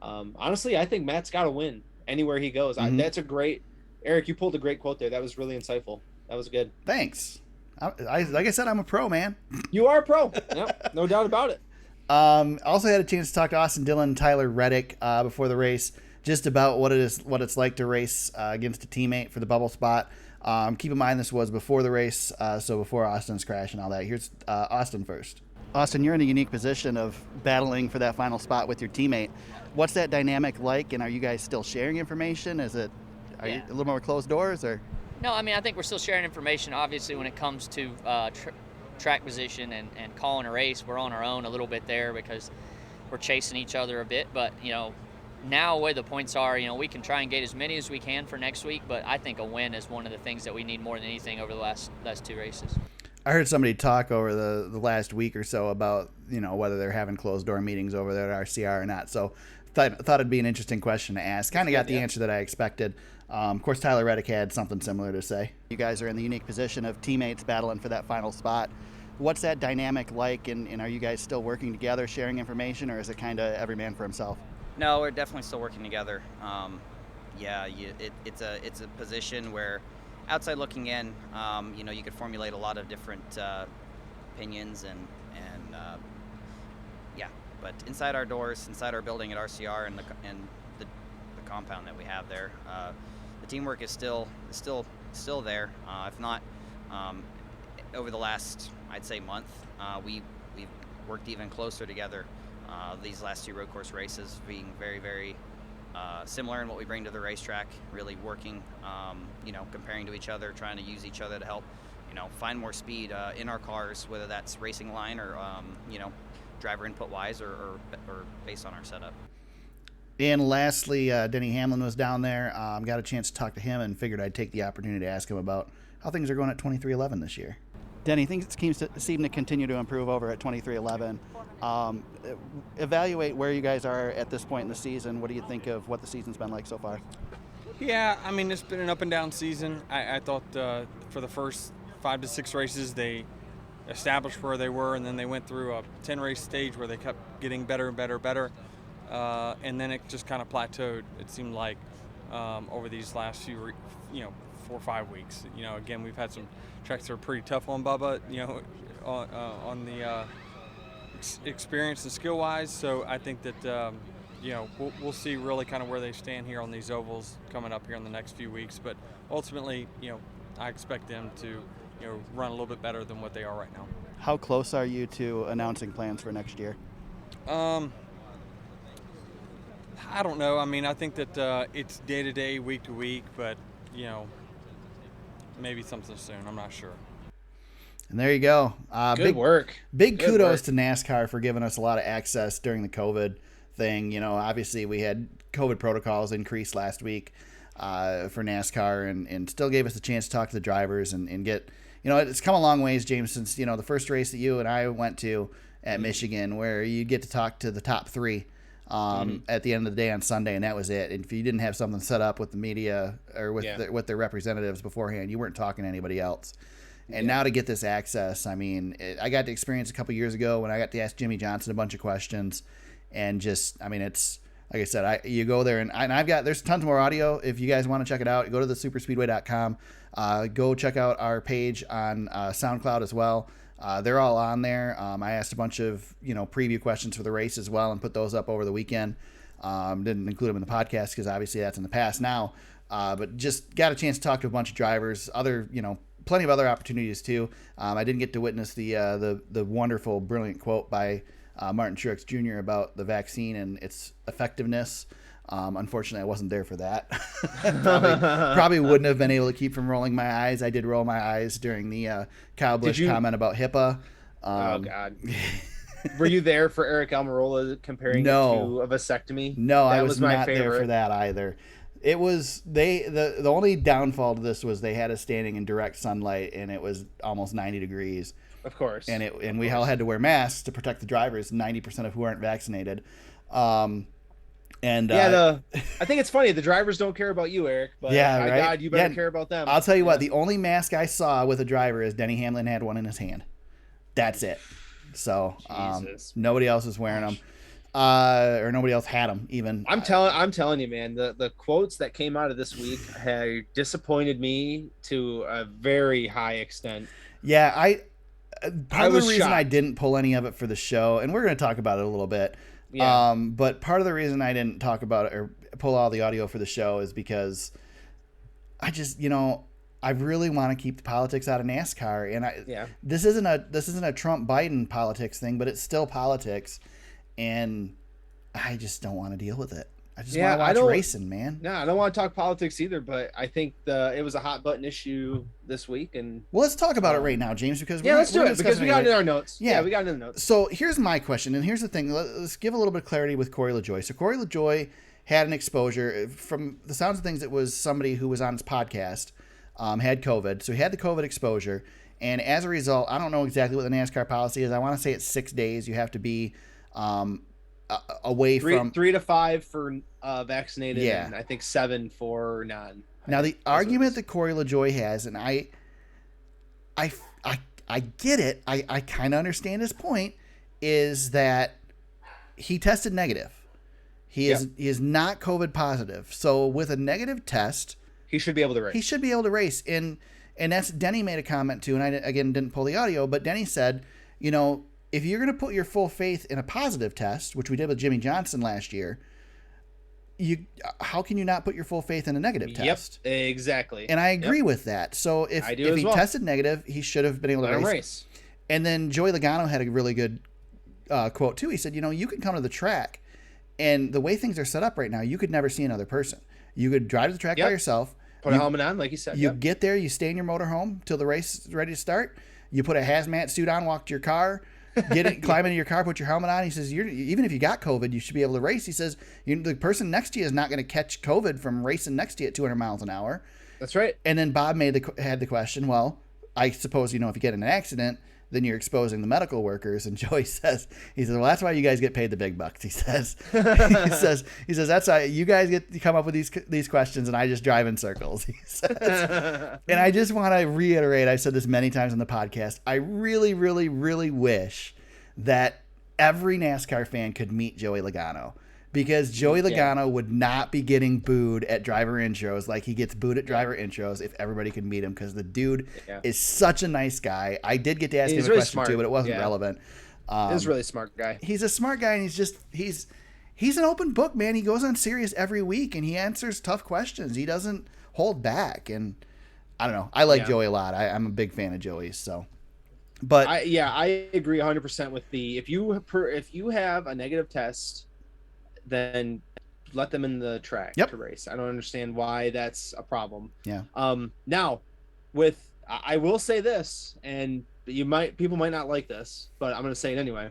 honestly, I think Matt's got to win anywhere he goes. Mm-hmm. That's a great, Eric. You pulled a great quote there. That was really insightful. That was good. Thanks. Like I said, I'm a pro, man. You are a pro. Yep, no doubt about it. Also had a chance to talk to Austin Dillon and Tyler Reddick before the race, just about what it's like to race against a teammate for the bubble spot. Keep in mind this was before the race, so before Austin's crash and all that. Here's Austin first. Austin, you're in a unique position of battling for that final spot with your teammate. What's that dynamic like, and are you guys still sharing information? Are you a little more closed doors, or? No, I mean, I think we're still sharing information. Obviously, when it comes to track position and calling a race, we're on our own a little bit there because we're chasing each other a bit. But, now where the points are, we can try and get as many as we can for next week. But I think a win is one of the things that we need more than anything over the last two races. I heard somebody talk over the last week or so about, whether they're having closed door meetings over there at RCR or not. So thought it'd be an interesting question to ask. Kind of got the answer that I expected. Of course, Tyler Reddick had something similar to say. You guys are in the unique position of teammates battling for that final spot. What's that dynamic like, and are you guys still working together, sharing information, or is it kind of every man for himself? No, we're definitely still working together. It's a position where, outside looking in, you could formulate a lot of different opinions but inside our doors, inside our building at RCR and the compound that we have there, the teamwork is still there. If not, over the last, I'd say, month, we've worked even closer together. These last two road course races being very, very similar in what we bring to the racetrack, really working, comparing to each other, trying to use each other to help, find more speed in our cars, whether that's racing line or, driver input wise or based on our setup. And lastly, Denny Hamlin was down there. Got a chance to talk to him and figured I'd take the opportunity to ask him about how things are going at 2311 this year. Denny, things seem to continue to improve over at 2311. Evaluate where you guys are at this point in the season. What do you think of what the season's been like so far? Yeah, I mean, it's been an up and down season. I thought for the first 5 to 6 races they established where they were, and then they went through a 10-race stage where they kept getting better and better, and then it just kind of plateaued. It seemed like over these last few, 4 or 5 weeks. Again, we've had some tracks that are pretty tough on Bubba, on the experience and skill-wise. So I think that we'll see really kind of where they stand here on these ovals coming up here in the next few weeks. But ultimately, I expect them to run a little bit better than what they are right now. How close are you to announcing plans for next year? I don't know. I mean, I think that it's day to day, week to week, but maybe something soon. I'm not sure. And there you go. Good work. Big kudos to NASCAR for giving us a lot of access during the COVID thing. Obviously we had COVID protocols increased last week for NASCAR, and still gave us a chance to talk to the drivers and get. It's come a long ways, James, since the first race that you and I went to at Michigan, where you get to talk to the top 3 at the end of the day on Sunday, and that was it. And if you didn't have something set up with the media or with their representatives beforehand, you weren't talking to anybody else. And now to get this access, I mean, I got to experience a couple years ago when I got to ask Jimmy Johnson a bunch of questions, and it's like I said, you go there and there's tons more audio. If you guys want to check it out, go to the superspeedway.com. Go check out our page on SoundCloud as well. They're all on there. I asked a bunch of preview questions for the race as well and put those up over the weekend. Didn't include them in the podcast because obviously that's in the past now. But just got a chance to talk to a bunch of drivers. Plenty of other opportunities too. I didn't get to witness the wonderful, brilliant quote by Martin Truex Jr. about the vaccine and its effectiveness. Unfortunately, I wasn't there for that. probably wouldn't have been able to keep from rolling my eyes. I did roll my eyes during the Kyle Busch comment about HIPAA. Oh God. Were you there for Eric Almirola comparing it to a vasectomy? No, that I was my not favorite. there for that either. It was the only downfall to this was they had us standing in direct sunlight and it was almost 90 degrees. Of course. And we all had to wear masks to protect the drivers, 90% of who aren't vaccinated. I think it's funny. The drivers don't care about you, Eric, but yeah, right? God, you better care about them. I'll tell you what, the only mask I saw with a driver is Denny Hamlin had one in his hand. That's it. So nobody else is wearing them. Or nobody else had them even. I'm telling you, man, the quotes that came out of this week had disappointed me to a very high extent. Yeah, part of the reason shocked. I didn't pull any of it for the show, and we're going to talk about it a little bit. Yeah. But part of the reason I didn't talk about it or pull all the audio for the show is because I just, I really want to keep the politics out of NASCAR, and this isn't a Trump Biden politics thing, but it's still politics. And I just don't want to deal with it. I just want to watch racing, man. No, I don't want to talk politics either, but I think it was a hot button issue this week. And well, let's talk about it right now, James, because let's do it because we got it in our notes. Yeah, we got it in the notes. So here's my question, and here's the thing. Let's give a little bit of clarity with Corey LaJoie. So Corey LaJoie had an exposure. From the sounds of things, it was somebody who was on his podcast, had COVID. So he had the COVID exposure. And as a result, I don't know exactly what the NASCAR policy is. I want to say it's 6 days. You have to be away from 3 to 5 for vaccinated, and I think 7 for non. Now the argument that Corey LaJoie has, and I get it. I kind of understand his point, is that he tested negative. He is not COVID positive. So with a negative test, he should be able to race. He should be able to race. And that's Denny made a comment too, and I again didn't pull the audio, but Denny said, if you're going to put your full faith in a positive test, which we did with Jimmy Johnson last year, how can you not put your full faith in a negative test? Yep, exactly. And I agree with that. So if he tested negative, he should have been able to race. And then Joey Logano had a really good quote too. He said, you can come to the track, and the way things are set up right now, you could never see another person. You could drive to the track by yourself. Put a helmet on, like you said. You get there, you stay in your motorhome till the race is ready to start. You put a hazmat suit on, walk to your car, climb into your car, put your helmet on. He says, even if you got COVID, you should be able to race. He says, the person next to you is not going to catch COVID from racing next to you at 200 miles an hour. That's right. And then Bob had the question, well, I suppose, if you get in an accident, then you're exposing the medical workers. And Joey says, well, that's why you guys get paid the big bucks. He says, that's why you guys get to come up with these questions and I just drive in circles. He says, and I just want to reiterate, I've said this many times on the podcast. I really, really, really wish that every NASCAR fan could meet Joey Logano, because Joey Logano would not be getting booed at driver intros like he gets booed at driver intros if everybody could meet him, because the dude is such a nice guy. I did get to ask him a question too, but it wasn't relevant. He's a really smart guy. He's a smart guy, and he's an open book, man. He goes on Sirius every week, and he answers tough questions. He doesn't hold back, and I don't know. I like Joey a lot. I'm a big fan of Joey's. So, but I agree 100% with if you have a negative test, then let them in the track to race. I don't understand why that's a problem. Yeah. Now, I will say this, and people might not like this, but I'm going to say it anyway.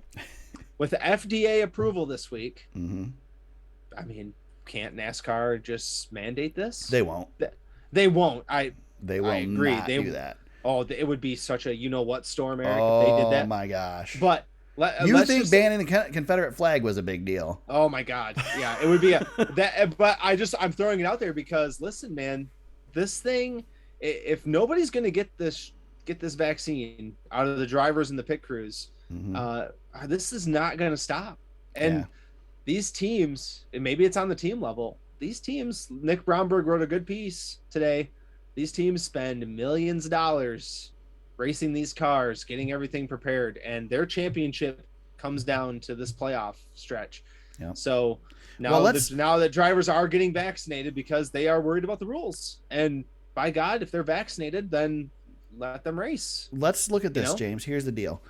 With the FDA approval this week, I mean, can't NASCAR just mandate this? They won't. They won't. They will agree. Not do that. Oh, it would be such a what storm, Eric, if they did that. Oh my gosh. But you think banning the Confederate flag was a big deal? Oh my God. Yeah, it would be that. But I'm throwing it out there because listen, man, this thing, if nobody's going to get this vaccine out of the drivers and the pit crews, this is not going to stop. And these teams, and maybe it's on the team level, these teams, Nick Brownberg wrote a good piece today. These teams spend millions of dollars racing these cars, getting everything prepared, and their championship comes down to this playoff stretch. Yeah. So now that drivers are getting vaccinated because they are worried about the rules, and by God, if they're vaccinated, then let them race. Let's look at this, James. Here's the deal.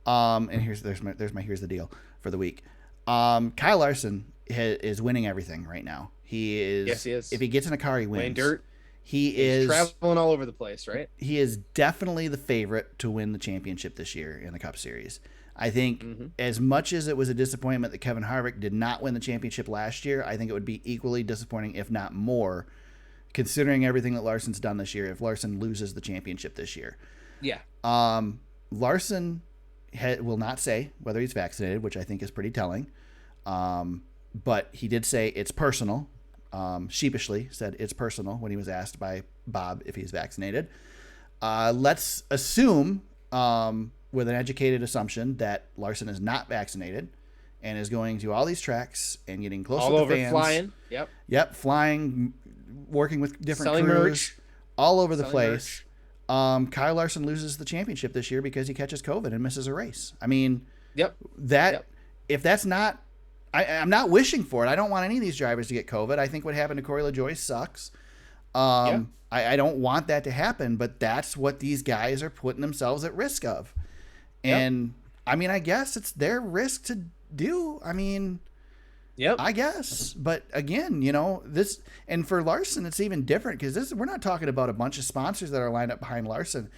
And here's the deal for the week. Kyle Larson is winning everything right now. He is. Yes, he is. If he gets in a car, he wins. Playing dirt. He's traveling all over the place, right? He is definitely the favorite to win the championship this year in the Cup Series. I think as much as it was a disappointment that Kevin Harvick did not win the championship last year, I think it would be equally disappointing, if not more, considering everything that Larson's done this year, if Larson loses the championship this year. Yeah. Larson will not say whether he's vaccinated, which I think is pretty telling. But he did say it's personal. Sheepishly said it's personal when he was asked by Bob if he's vaccinated. Let's assume, with an educated assumption, that Larson is not vaccinated and is going to all these tracks and getting close all to the over fans. Flying. Yep, flying, working with different Selling crews, merch. all over the Selling place. Kyle Larson loses the championship this year because he catches COVID and misses a race. I mean, if that's not, I'm not wishing for it. I don't want any of these drivers to get COVID. I think what happened to Corey LaJoie sucks. I don't want that to happen, but that's what these guys are putting themselves at risk of. And I mean, I guess it's their risk to do. I mean, I guess. But again, you know, this, and for Larson, it's even different because we're not talking about a bunch of sponsors that are lined up behind Larson.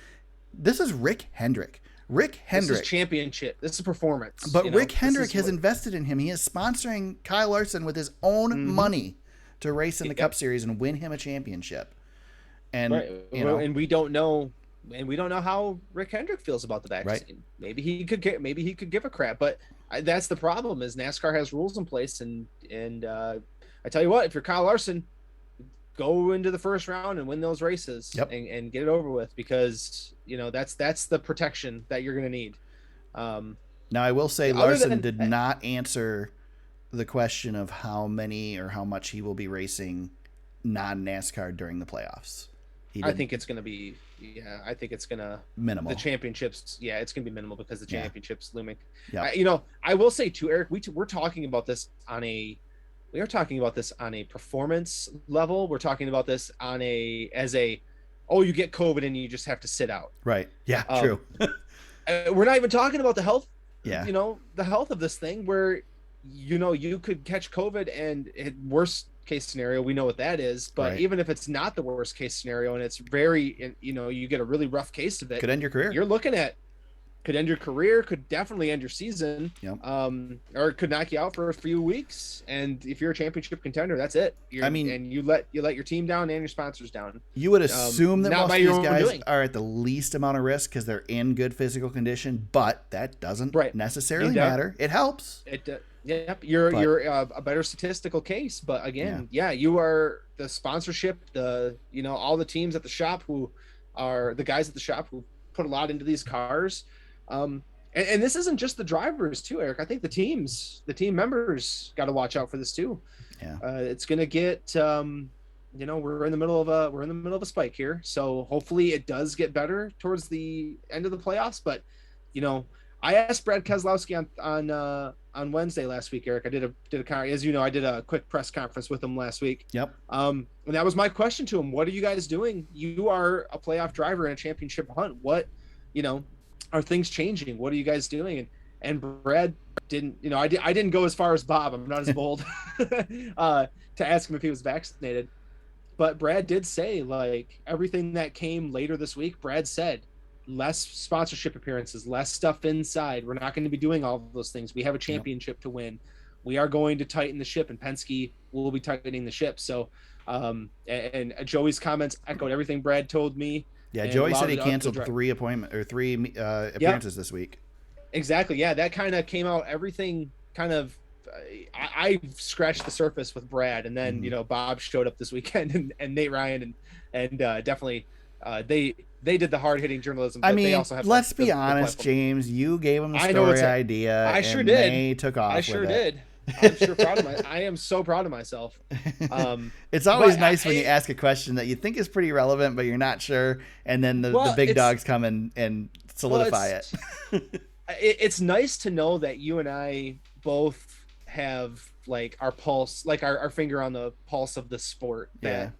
This is Rick Hendrick. This is championship. This is performance. But Rick Hendrick has invested in him. He is sponsoring Kyle Larson with his own money to race in the Cup Series and win him a championship. And you know, and we don't know how Rick Hendrick feels about the vaccine. Right. Maybe he could give a crap, but that's the problem. Is NASCAR has rules in place, and I tell you what, if you're Kyle Larson, go into the first round and win those races and get it over with, because you know that's the protection that you're going to need. Now I will say Larson did not answer the question of how many or how much he will be racing non-NASCAR during the playoffs. I think it's going to be, I think it's going to minimal. The championships, it's going to be minimal because the championship's looming. Yeah. You know, I will say too, Eric, we're talking about this on a performance level. We're talking about this on you get COVID and you just have to sit out. Right. Yeah. True. We're not even talking about the health. Yeah. You know, the health of this thing, where you could catch COVID, and worst case scenario, we know what that is. But even if it's not the worst case scenario, and it's very, you get a really rough case of it, could end your career. You're looking at could end your career, could definitely end your season, or it could knock you out for a few weeks. And if you're a championship contender, that's it. And you let your team down and your sponsors down. You would assume that most of these guys are at the least amount of risk because they're in good physical condition, but that doesn't necessarily matter. It helps. You're a better statistical case, but again, you are the sponsorship, all the teams at the shop who are the guys at the shop who put a lot into these cars. And this isn't just the drivers too, Eric. I think the team members got to watch out for this too. It's going to get, we're in the middle of a spike here. So hopefully it does get better towards the end of the playoffs. But, I asked Brad Keselowski on Wednesday last week, Eric. I did I did a quick press conference with him last week. Yep. And that was my question to him. What are you guys doing? You are a playoff driver in a championship hunt. What, are things changing? What are you guys doing? And Brad didn't, I didn't go as far as Bob. I'm not as bold to ask him if he was vaccinated. But Brad did say, like, everything that came later this week, Brad said, less sponsorship appearances, less stuff inside. We're not going to be doing all of those things. We have a championship to win. We are going to tighten the ship, and Penske will be tightening the ship. So, and Joey's comments echoed everything Brad told me. Yeah, Joey said he canceled three appearances this week. Exactly. Yeah, that kind of came out. Everything kind of. I scratched the surface with Brad, and then Bob showed up this weekend, and Nate Ryan, and definitely they did the hard hitting journalism. I mean, they also have let's be honest, James. You gave them the story idea. I sure did. They took off. I sure did. I'm sure proud of I am so proud of myself. It's always nice when you ask a question that you think is pretty relevant, but you're not sure, and then the big dogs come and solidify it. It's nice to know that you and I both have like our pulse, like our finger on the pulse of the sport. That,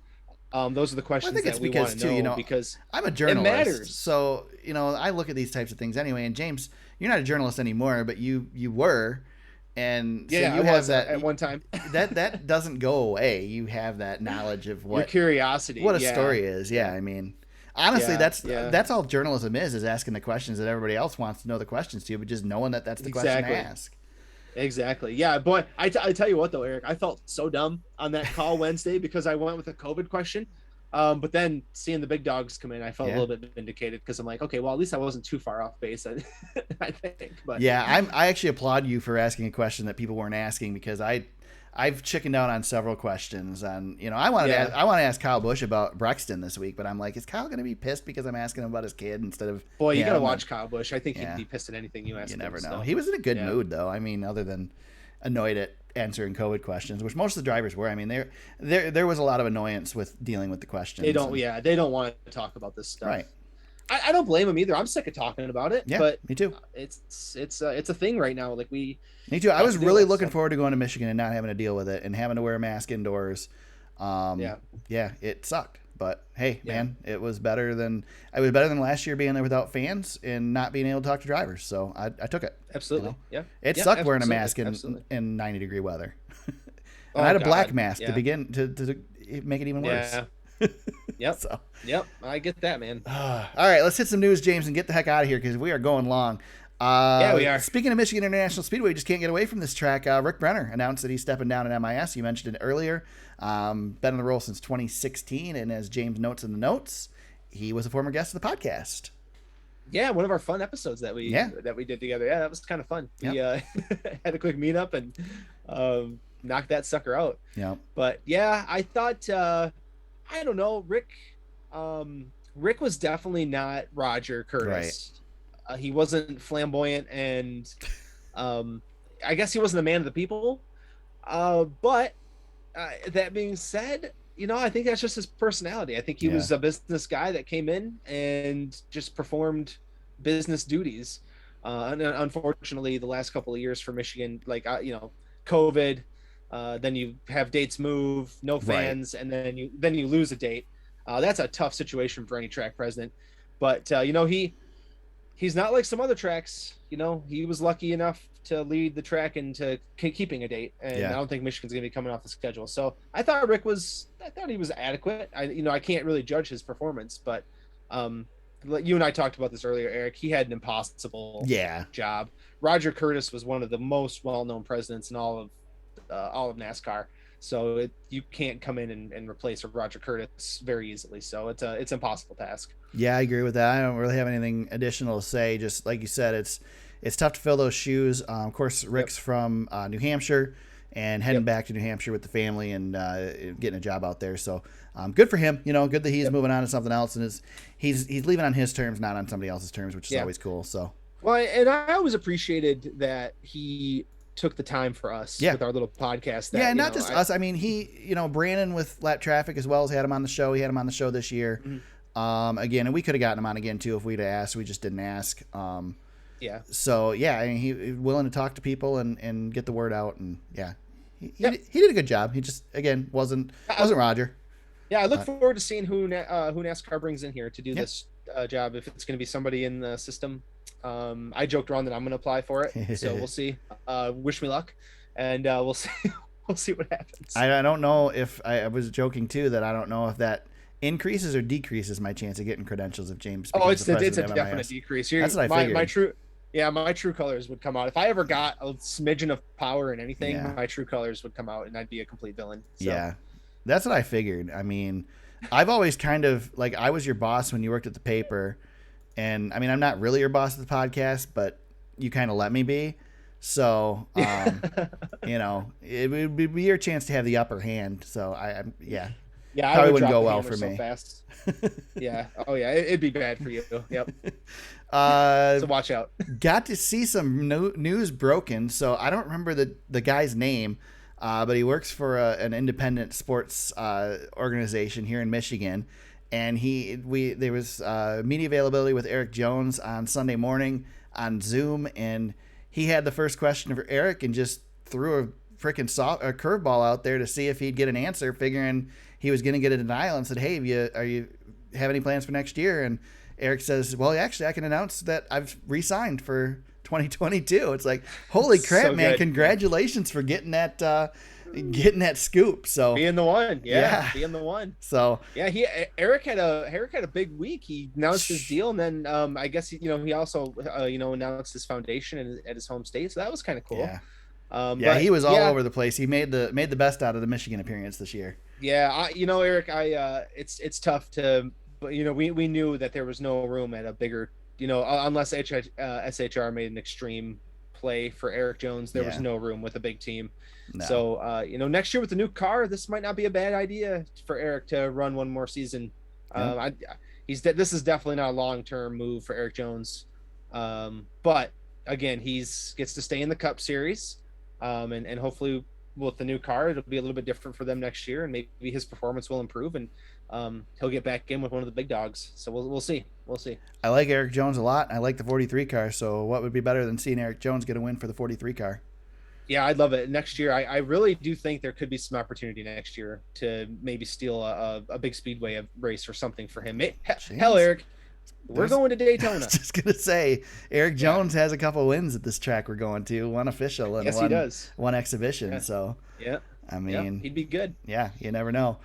those are the questions that we want to know, because I'm a journalist. It matters. So, I look at these types of things anyway. And James, you're not a journalist anymore, but you were. And so you have that at one time. that doesn't go away. You have that knowledge of what your curiosity, what a story is. Yeah, I mean, honestly, that's all journalism is asking the questions that everybody else wants to know the questions to, but just knowing that that's the question to ask. Exactly. Yeah, boy. I tell you what though, Eric, I felt so dumb on that call Wednesday because I went with a COVID question. But then seeing the big dogs come in, I felt a little bit vindicated because I'm like, okay, well, at least I wasn't too far off base. I think. But yeah, I actually applaud you for asking a question that people weren't asking, because I've chickened out on several questions, and I want to ask Kyle Busch about Brexton this week, but I'm like, is Kyle going to be pissed because I'm asking him about his kid instead of? Boy, you got to watch Kyle Busch. I think he'd be pissed at anything you ask. You never him, know. So. He was in a good mood though. I mean, other than annoyed at answering COVID questions, which most of the drivers were. I mean, there was a lot of annoyance with dealing with the questions. They don't want to talk about this stuff. Right. I don't blame them either. I'm sick of talking about it. Yeah, but me too. It's a thing right now. Like me too. I was really looking forward to going to Michigan and not having to deal with it and having to wear a mask indoors. Yeah, it sucked. But hey, man, it was better than last year being there without fans and not being able to talk to drivers. So I took it. Absolutely. Yeah. It sucked wearing a mask in 90-degree weather. And I had a black mask to begin to make it even worse. Yeah. Yep. I get that, man. All right, let's hit some news, James, and get the heck out of here because we are going long. Yeah, we are. Speaking of Michigan International Speedway, just can't get away from this track. Rick Brenner announced that he's stepping down at MIS. You mentioned it earlier. Been on the roll since 2016, and as James notes in the notes, he was a former guest of the podcast. Yeah, one of our fun episodes that we did together. Yeah, that was kind of fun. Yep. We had a quick meetup and knocked that sucker out. Yeah. But yeah, I thought I don't know, Rick was definitely not Roger Curtis. Right. He wasn't flamboyant, and I guess he wasn't a man of the people. But that being said, I think that's just his personality. I think he was a business guy that came in and just performed business duties. And unfortunately, the last couple of years for Michigan, like COVID, then you have dates move, no fans, and then you lose a date. That's a tough situation for any track president. But he's not like some other tracks. He was lucky enough to lead the track into keeping a date, and I don't think Michigan's gonna be coming off the schedule. So I thought he was adequate. I can't really judge his performance, but you and I talked about this earlier, Eric. He had an impossible job. Roger Curtis was one of the most well-known presidents in all of NASCAR. So you can't come in and replace Roger Curtis very easily. So it's an impossible task. Yeah, I agree with that. I don't really have anything additional to say. Just like you said, it's tough to fill those shoes. Of course, Rick's from New Hampshire and heading back to New Hampshire with the family and getting a job out there. So good for him. Good that he's moving on to something else, and he's leaving on his terms, not on somebody else's terms, which is always cool. So well, and I always appreciated that he took the time for us with our little podcast. That, not just us. I mean, he, Brandon with Lap Traffic as well as had him on the show. He had him on the show this year. Mm-hmm. Again, and we could have gotten him on again too if we'd asked. We just didn't ask. So I mean, he willing to talk to people and get the word out, and he did a good job. He just wasn't Roger. Yeah, I look forward to seeing who NASCAR brings in here to do this job. If it's going to be somebody in the system. I joked around that I'm going to apply for it, so we'll see. Wish me luck, and we'll see. We'll see what happens. I don't know if I was joking too that I don't know if that increases or decreases my chance of getting credentials if James. It's a definite decrease. That's what I figured. My true colors would come out if I ever got a smidgen of power in anything. Yeah. My true colors would come out, and I'd be a complete villain. So. Yeah, that's what I figured. I mean, I've always kind of like I was your boss when you worked at the paper. And I mean, I'm not really your boss of the podcast, but you kind of let me be. So, it would be your chance to have the upper hand. So probably wouldn't go well for me. So fast. Yeah. Oh yeah. It'd be bad for you. Yep. So watch out. Got to see some news broken. So I don't remember the guy's name, but he works for an independent sports organization here in Michigan. And there was media availability with Eric Jones on Sunday morning on Zoom, and he had the first question for Eric and just threw a freaking curveball out there to see if he'd get an answer, figuring he was going to get a denial, and said, "Hey, are you have any plans for next year?" And Eric says, "Well, actually, I can announce that I've re-signed for 2022." It's like, holy crap, man! Congratulations for getting that getting that scoop. So being the one, Yeah. being the one. So Yeah, Eric had a big week. He announced his deal, and then I guess he also announced his foundation at his home state. So that was kind of cool. Yeah. But, he was all over the place. He made the best out of the Michigan appearance this year. Yeah, Eric, it's tough to, but we knew that there was no room at a bigger, unless SHR made an extreme play for Eric Jones, there was no room with a big team. No. So next year with the new car, this might not be a bad idea for Eric to run one more season. Yeah. This is definitely not a long-term move for Eric Jones. But again, gets to stay in the Cup Series, and hopefully with the new car, it'll be a little bit different for them next year, and maybe his performance will improve, and he'll get back in with one of the big dogs. So we'll see. I like Eric Jones a lot. I like the 43 car. So what would be better than seeing Eric Jones get a win for the 43 car? Yeah, I'd love it. Next year, I really do think there could be some opportunity next year to maybe steal a big speedway race or something for him. Hell, Eric, we're going to Daytona. I was just gonna say, Eric Jones has a couple wins at this track we're going to. One official and he does. One exhibition. Yeah. So I mean, he'd be good. Yeah, you never know.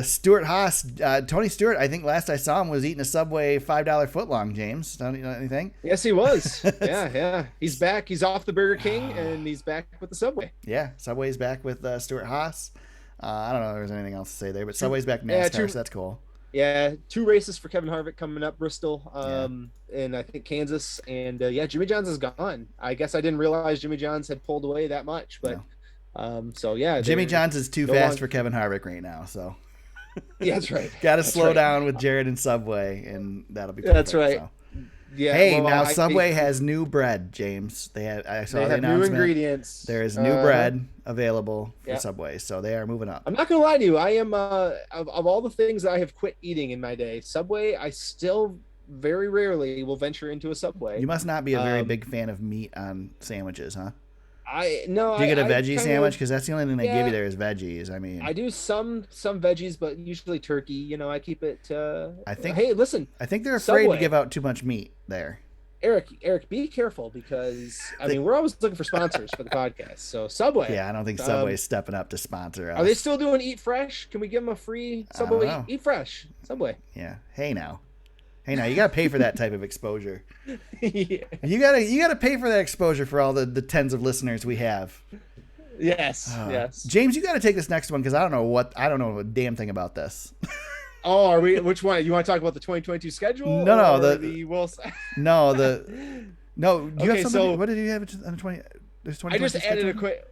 Stuart Haas, Tony Stewart, I think last I saw him was eating a Subway $5 footlong. James, don't you know anything? Yes, he was. yeah. He's back. He's off the Burger King and he's back with the Subway. Yeah, Subway's back with Stuart Haas. I don't know if there's anything else to say there, but Subway's back in NASCAR, so that's cool. Yeah, 2 races for Kevin Harvick coming up, Bristol, and I think Kansas, and Jimmy Johns is gone. I guess I didn't realize Jimmy Johns had pulled away that much, but Jimmy Johns is too fast for Kevin Harvick right now, so yeah, that's right. Got to slow down with Jared and Subway, and that'll be perfect. That's right. So. Yeah. Hey, now Subway has new bread, James. I saw the announcement. New ingredients. There is new bread available for Subway, so they are moving up. I'm not gonna lie to you. I am of all the things that I have quit eating in my day, Subway. I still very rarely will venture into a Subway. You must not be a very big fan of meat on sandwiches, huh? Do you get a veggie sandwich? Because that's the only thing they give you there is veggies. I mean, I do some veggies, but usually turkey. I keep it. Hey, listen. I think they're afraid to give out too much meat there. Eric, be careful because we're always looking for sponsors for the podcast. So Subway. Yeah, I don't think Subway's stepping up to sponsor us. Are they still doing Eat Fresh? Can we give them a free Subway? Eat Fresh Subway. Yeah. Hey now, you gotta pay for that type of exposure. Yeah. You gotta pay for that exposure for all the tens of listeners we have. Yes. Yes. James, you gotta take this next one because I don't know a damn thing about this. Oh, are we? Which one? You want to talk about the 2022 schedule? No, no. Do you have something? So, what did you have on the 20? There's 20. I just added a quick.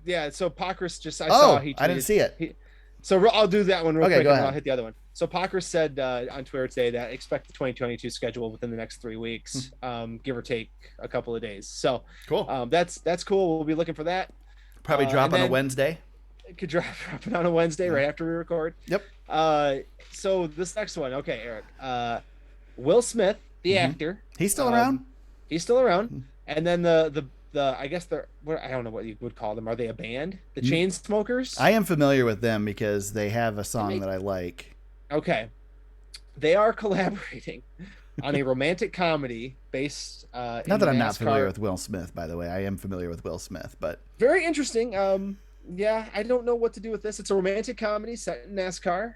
Yeah. So Pockris just. I didn't see it. So I'll do that one real quick, go and ahead. I'll hit the other one. So Pockris said on Twitter today that expect the 2022 schedule within the next 3 weeks, give or take a couple of days. So cool. That's cool. We'll be looking for that. Probably drop on a Wednesday. It could drop it on a Wednesday right after we record. Yep. So this next one, okay, Eric. Will Smith, the actor. He's still around. He's still around. And then the I guess I don't know what you would call them. Are they a band? The Chainsmokers? I am familiar with them because they have a song that I like. Okay. They are collaborating on a romantic comedy based not that I'm not familiar with Will Smith, by the way. I am familiar with Will Smith, but very interesting. Yeah, I don't know what to do with this. It's a romantic comedy set in NASCAR.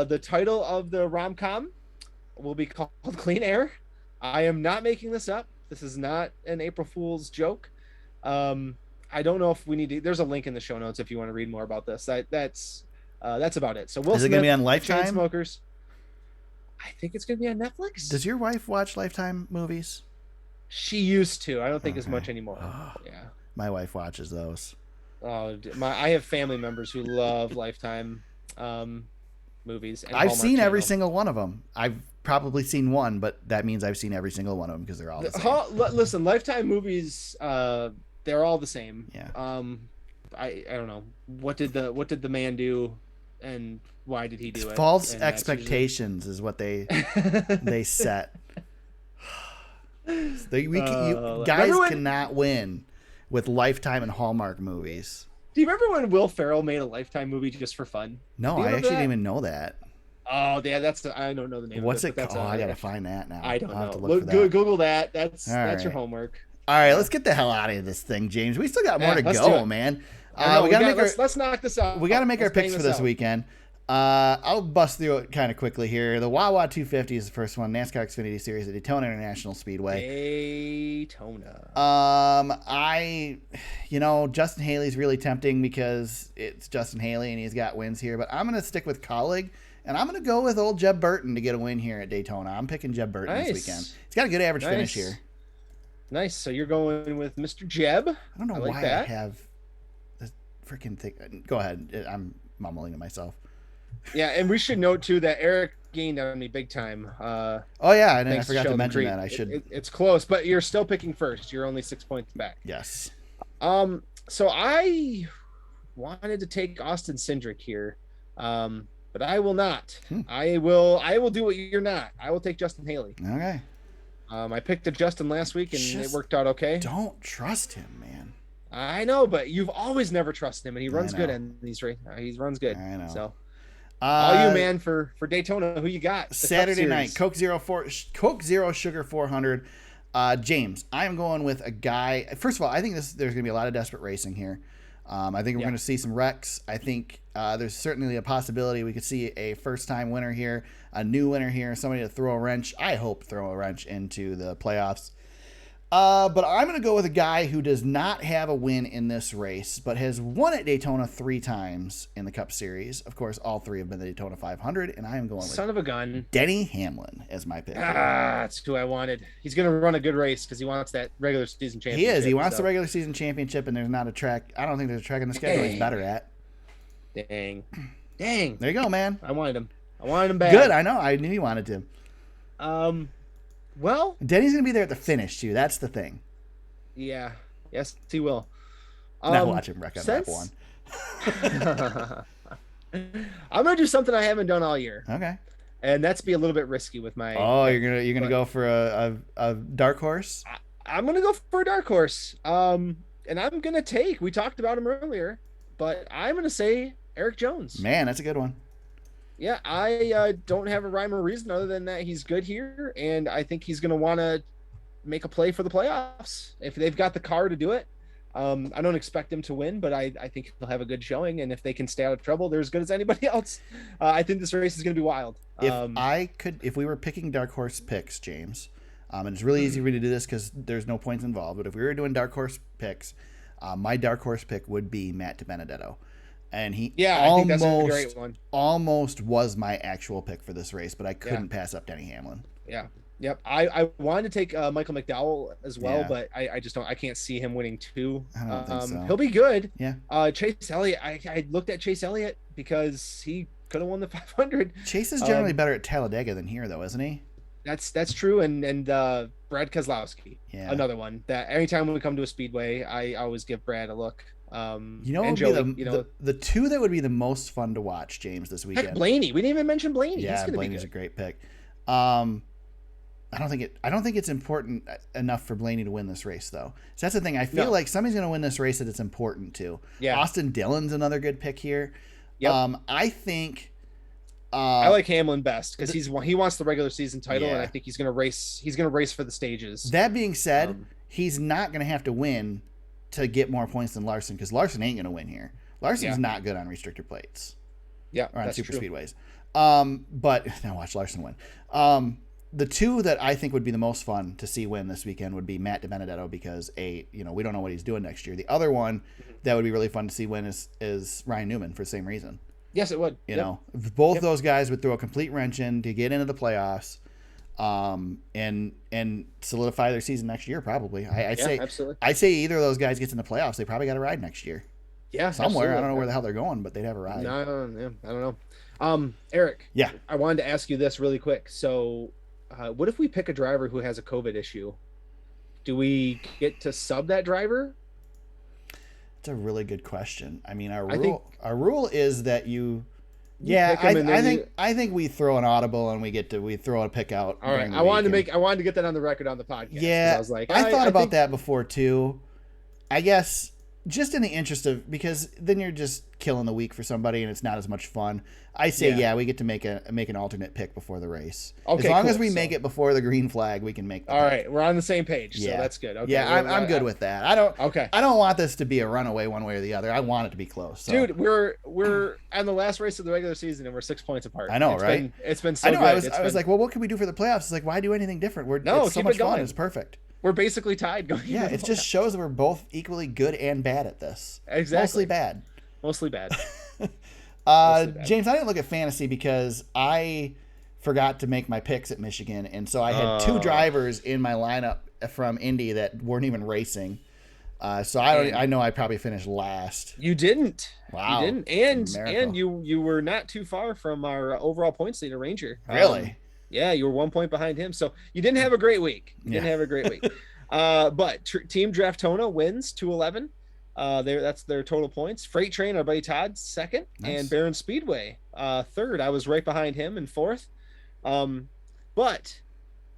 The title of the rom-com will be called Clean Air. I am not making this up. This is not an April Fool's joke. I don't know if we need to. There's a link in the show notes if you want to read more about this. That's about it. So Will Smith, is it going to be on Lifetime? Chainsmokers. I think it's going to be on Netflix. Does your wife watch Lifetime movies? She used to. I don't think as much anymore. Yeah. My wife watches those. Oh, I have family members who love Lifetime movies. And I've Hallmark seen every Channel. single one of them. I've probably seen one, but that means I've seen every single one of them because they're all the same. Listen, Lifetime movies, they're all the same. Yeah. I don't know what did the man do, and why did he do it? False expectations is what they set. Guys cannot win with Lifetime and Hallmark movies. Do you remember when Will Ferrell made a Lifetime movie just for fun? No, I actually didn't even know that. Oh, yeah, I don't know the name. What's of it. called? I gotta find that now. I don't know. Google that. That's your homework. All right, let's get the hell out of this thing, James. We still got more to go, man. Let's knock this out. We got to make our picks for this weekend. I'll bust through it kind of quickly here. The Wawa 250 is the first one. NASCAR Xfinity Series at Daytona International Speedway. Daytona. Justin Haley's really tempting because it's Justin Haley and he's got wins here. But I'm going to stick with Colleague, and I'm going to go with old Jeb Burton to get a win here at Daytona. I'm picking Jeb Burton this weekend. He's got a good average finish here. Nice. So you're going with Mr. Jeb. I don't know why I have the freaking thing. Go ahead. I'm mumbling to myself. Yeah, and we should note too that Eric gained on me big time. Oh yeah, and I forgot to mention that. I should. It's close, but you're still picking first. You're only 6 points back. Yes. So I wanted to take Austin Cindric here, but I will not. I will do what you're not. I will take Justin Haley. Okay. I picked a Justin last week and it worked out okay. Don't trust him, man. I know, but you've always never trusted him, and he runs good in these races. He runs good. I know. So. All you, man, for Daytona, who you got? Saturday night, Coke Zero Sugar 400. James, I'm going with a guy. First of all, I think there's going to be a lot of desperate racing here. I think we're going to see some wrecks. I think there's certainly a possibility we could see a first-time winner here, a new winner here, somebody to throw a wrench. I hope throw a wrench into the playoffs. But I'm going to go with a guy who does not have a win in this race, but has won at Daytona 3 times in the Cup Series. Of course, all 3 have been the Daytona 500, and I am going with Denny Hamlin as my pick. That's who I wanted. He's going to run a good race because he wants that regular season championship. He is. He wants the regular season championship, and there's not a track. I don't think there's a track in the schedule he's better at. Dang. There you go, man. I wanted him bad. Good. I know. I knew you wanted to. Well, Denny's going to be there at the finish, too. That's the thing. Yeah. Yes, he will. Now watch him wreck on lap 1. I'm going to do something I haven't done all year. Okay. And that's be a little bit risky with my... you're gonna go for a dark horse? I'm going to go for a dark horse. And I'm going to take... We talked about him earlier, but I'm going to say Eric Jones. Man, that's a good one. Yeah, I don't have a rhyme or reason other than that he's good here, and I think he's going to want to make a play for the playoffs if they've got the car to do it. I don't expect him to win, but I think he'll have a good showing, and if they can stay out of trouble, they're as good as anybody else. I think this race is going to be wild. If we were picking dark horse picks, James, and it's really easy for me to do this because there's no points involved, but if we were doing dark horse picks, my dark horse pick would be Matt DiBenedetto. And he I think that's a great one. Almost was my actual pick for this race, but I couldn't pass up Denny Hamlin. Yeah. Yep. I wanted to take Michael McDowell as well, but I just don't. I can't see him winning 2. I don't think so. He'll be good. Yeah. Chase Elliott. I looked at Chase Elliott because he could have won the 500. Chase is generally better at Talladega than here, though, isn't he? That's true. And Brad Keselowski, another one that anytime we come to a speedway, I always give Brad a look. The 2 that would be the most fun to watch, James, this weekend. Heck, Blaney. We didn't even mention Blaney. Yeah, Blaney's a great pick. I don't think it's important enough for Blaney to win this race, though. So that's the thing. I feel like somebody's going to win this race that it's important to. Yeah. Austin Dillon's another good pick here. Yep. I think. I like Hamlin best because he wants the regular season title, and I think he's going to race. He's going to race for the stages. That being said, he's not going to have to win to get more points than Larson because Larson ain't going to win here. Larson's not good on restrictor plates. Yeah, or on super speedways. But now watch Larson win. The 2 that I think would be the most fun to see win this weekend would be Matt DiBenedetto because we don't know what he's doing next year. The other one that would be really fun to see win is Ryan Newman for the same reason. Yes, it would. You know, both those guys would throw a complete wrench in to get into the playoffs, and solidify their season next year. Probably, I'd say either of those guys gets in the playoffs. They probably got a ride next year. Yeah, somewhere. Absolutely. I don't know where the hell they're going, but they'd have a ride. No, I don't know. Eric. Yeah. I wanted to ask you this really quick. So, what if we pick a driver who has a COVID issue? Do we get to sub that driver? It's a really good question. I mean, our rule is that you. Yeah, I think we throw an audible and we throw a pick out. All right, I wanted to get that on the record on the podcast. Yeah, I was like, I thought about that before too. I guess just in the interest of, because then you're just killing the week for somebody and it's not as much fun. I say, we get to make an alternate pick before the race. Okay, as long as we make it before the green flag, we can make the All pick. Right, we're on the same page, so that's good. Okay, yeah, I'm good with that. I don't want this to be a runaway one way or the other. I want it to be close. So. Dude, we're on the last race of the regular season and we're 6 points apart. I know, right? It's been so I know. good. I was like, well, what can we do for the playoffs? It's like, why do anything different? It's so keep much it going. fun. It's perfect. We're basically tied going. Yeah, it just shows that we're both equally good and bad at this. Exactly. Mostly bad. James, I didn't look at fantasy because I forgot to make my picks at Michigan, and so I had two drivers in my lineup from Indy that weren't even racing. So I know I probably finished last. You didn't. Wow. You didn't. And you were not too far from our overall points leader, Ranger. Really? Yeah, you were 1 point behind him. So you didn't have a great week. But Team Draftona wins 211. That's their total points. Freight Train, our buddy Todd, second, and Barron Speedway, third. I was right behind him in fourth. But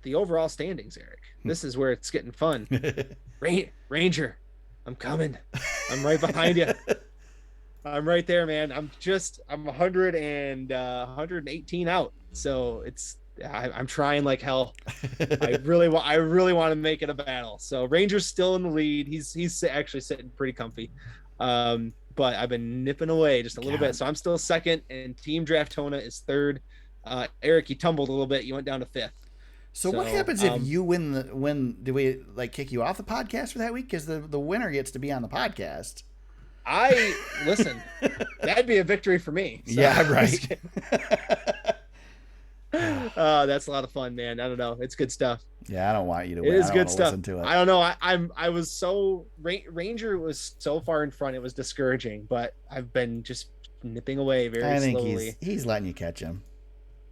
the overall standings, Eric, this is where it's getting fun. Ranger, I'm coming. I'm right behind you. I'm right there, man. I'm 118 out. So I'm trying like hell. I really want to make it a battle. So Ranger's still in the lead. He's actually sitting pretty comfy. But I've been nipping away just a little bit. So I'm still second, and Team Draftona is third. Eric, you tumbled a little bit. You went down to fifth. So what happens if you win? Do we kick you off the podcast for that week? Because the winner gets to be on the podcast. Listen. That'd be a victory for me. So. Yeah, right. That's a lot of fun, man. I don't know. It's good stuff. Yeah, I don't want you to win. It is good stuff. Listen to it. I don't know. I was so Ranger was so far in front. It was discouraging, but I've been just nipping away very slowly. He's letting you catch him.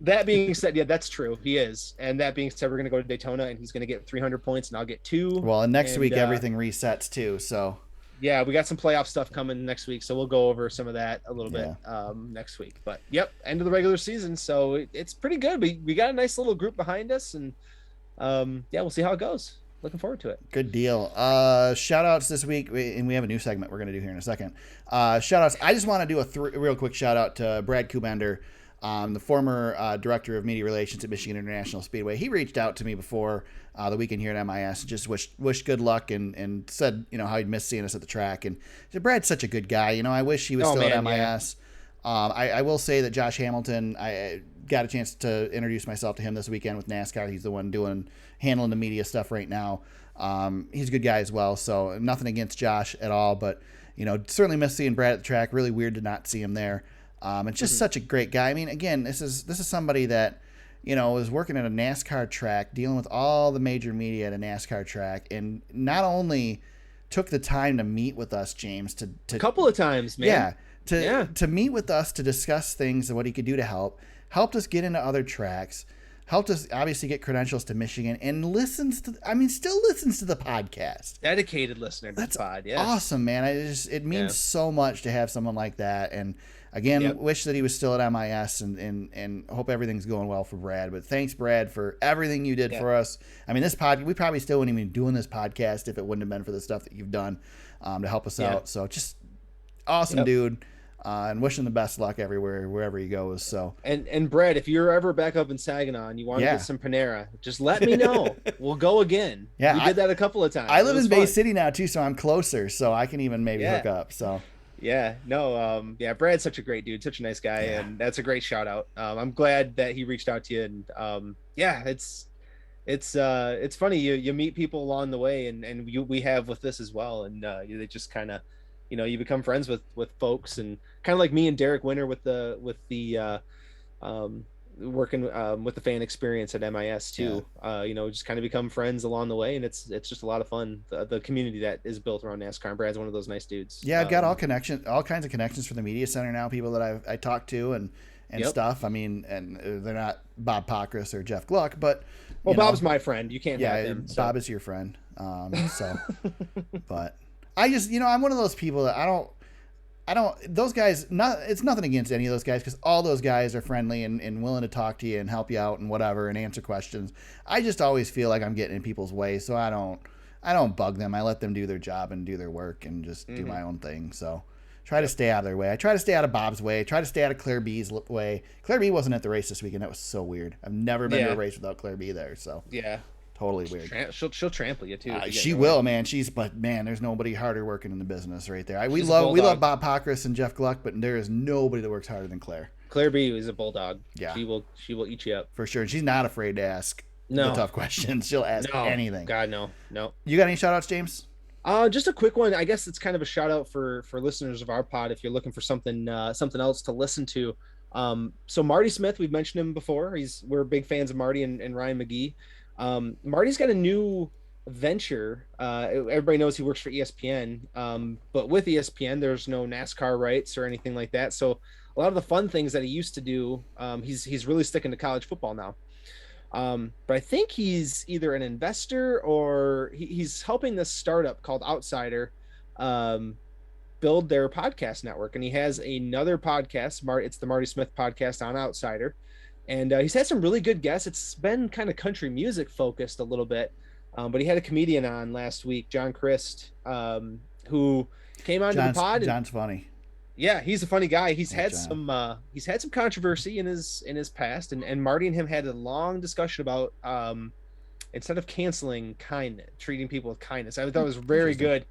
That being said, yeah, that's true. He is. And that being said, we're going to go to Daytona, and he's going to get 300 points, and I'll get 2. Well, and next week everything resets too. So. Yeah, we got some playoff stuff coming next week, so we'll go over some of that a little bit next week. But yep, end of the regular season, so it's pretty good. We got a nice little group behind us, and we'll see how it goes. Looking forward to it. Good deal. Shout outs this week, and we have a new segment we're going to do here in a second. Shout outs. I just want to do a real quick shout out to Brad Kubender, the former director of media relations at Michigan International Speedway. He reached out to me before the weekend here at MIS, just wished good luck and said, how he'd miss seeing us at the track. And said, Brad's such a good guy. I wish he was still at MIS. Yeah. I will say that Josh Hamilton, I got a chance to introduce myself to him this weekend with NASCAR. He's the one handling the media stuff right now. He's a good guy as well. So nothing against Josh at all, but certainly miss seeing Brad at the track. Really weird to not see him there. It's just such a great guy. I mean, again, this is somebody that, was working at a NASCAR track, dealing with all the major media at a NASCAR track, and not only took the time to meet with us, James, to a couple of times, man. To meet with us to discuss things and what he could do to helped us get into other tracks, helped us obviously get credentials to Michigan, and still listens to the podcast. Dedicated listener to the pod. Yes. Awesome, man. It means so much to have someone like that. And again, wish that he was still at MIS and hope everything's going well for Brad. But thanks, Brad, for everything you did for us. I mean, we probably still wouldn't even be doing this podcast if it wouldn't have been for the stuff that you've done to help us out. So just awesome, dude. And wishing the best luck everywhere, wherever he goes. So and Brad, if you're ever back up in Saginaw and you want to get some Panera, just let me know. We'll go again. Yeah, we did that a couple of times. I live in Bay City now too, so I'm closer, so I can even maybe hook up. So Brad's such a great dude, such a nice guy, and that's a great shout out. I'm glad that he reached out to you, and it's funny you meet people along the way, and we have with this as well, and they just kind of. You become friends with folks, and kind of like me and Derek Winter with the working with the fan experience at MIS too. Just kind of become friends along the way, and it's just a lot of fun. The community that is built around NASCAR, and Brad's one of those nice dudes. Yeah, I've got all kinds of connections for the media center now. People that I talk to and stuff. I mean, and they're not Bob Pockrass or Jeff Gluck, but Bob's my friend. You can't have him. So. Bob is your friend. But. I just, I'm one of those people that I don't, those guys, it's nothing against any of those guys, because all those guys are friendly and willing to talk to you and help you out and whatever and answer questions. I just always feel like I'm getting in people's way. So I don't I don't bug them. I let them do their job and do their work and just do my own thing. So try to stay out of their way. I try to stay out of Bob's way. I try to stay out of Claire B's way. Claire B wasn't at the race this weekend. That was so weird. I've never been to a race without Claire B there. So yeah, totally weird. She'll trample you too. She will, man. But there's nobody harder working in the business right there. We love Bob Pockris and Jeff Gluck, but there is nobody that works harder than Claire. Claire B is a bulldog. Yeah, she will eat you up for sure. She's not afraid to ask the tough questions. She'll ask anything. God, no. You got any shout outs, James? Just a quick one. I guess it's kind of a shout out for listeners of our pod if you're looking for something else to listen to. So Marty Smith, we've mentioned him before. We're big fans of Marty and Ryan McGee. Marty's got a new venture. Everybody knows he works for ESPN, but with ESPN, there's no NASCAR rights or anything like that. So a lot of the fun things that he used to do, he's really sticking to college football now. But I think he's either an investor or he's helping this startup called Outsider build their podcast network. And he has another podcast, it's the Marty Smith podcast on Outsider. And he's had some really good guests. It's been kind of country music focused a little bit. But he had a comedian on last week, John Christ, who came onto the pod. John's funny. Yeah, he's a funny guy. He's had some controversy in his past, and Marty and him had a long discussion about instead of canceling, treating people with kindness. I thought it was very good.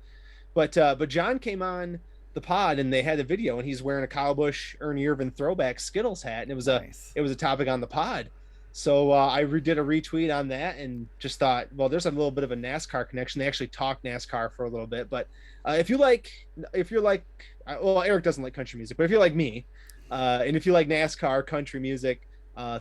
But John came on the pod and they had a video, and he's wearing a Kyle Busch, Ernie Irvan throwback Skittles hat, and it was a topic on the pod. So I did a retweet on that and just thought, well, there's a little bit of a NASCAR connection. They actually talked NASCAR for a little bit, but if you're like, well, Eric doesn't like country music, but if you're like me, and if you like NASCAR, country music,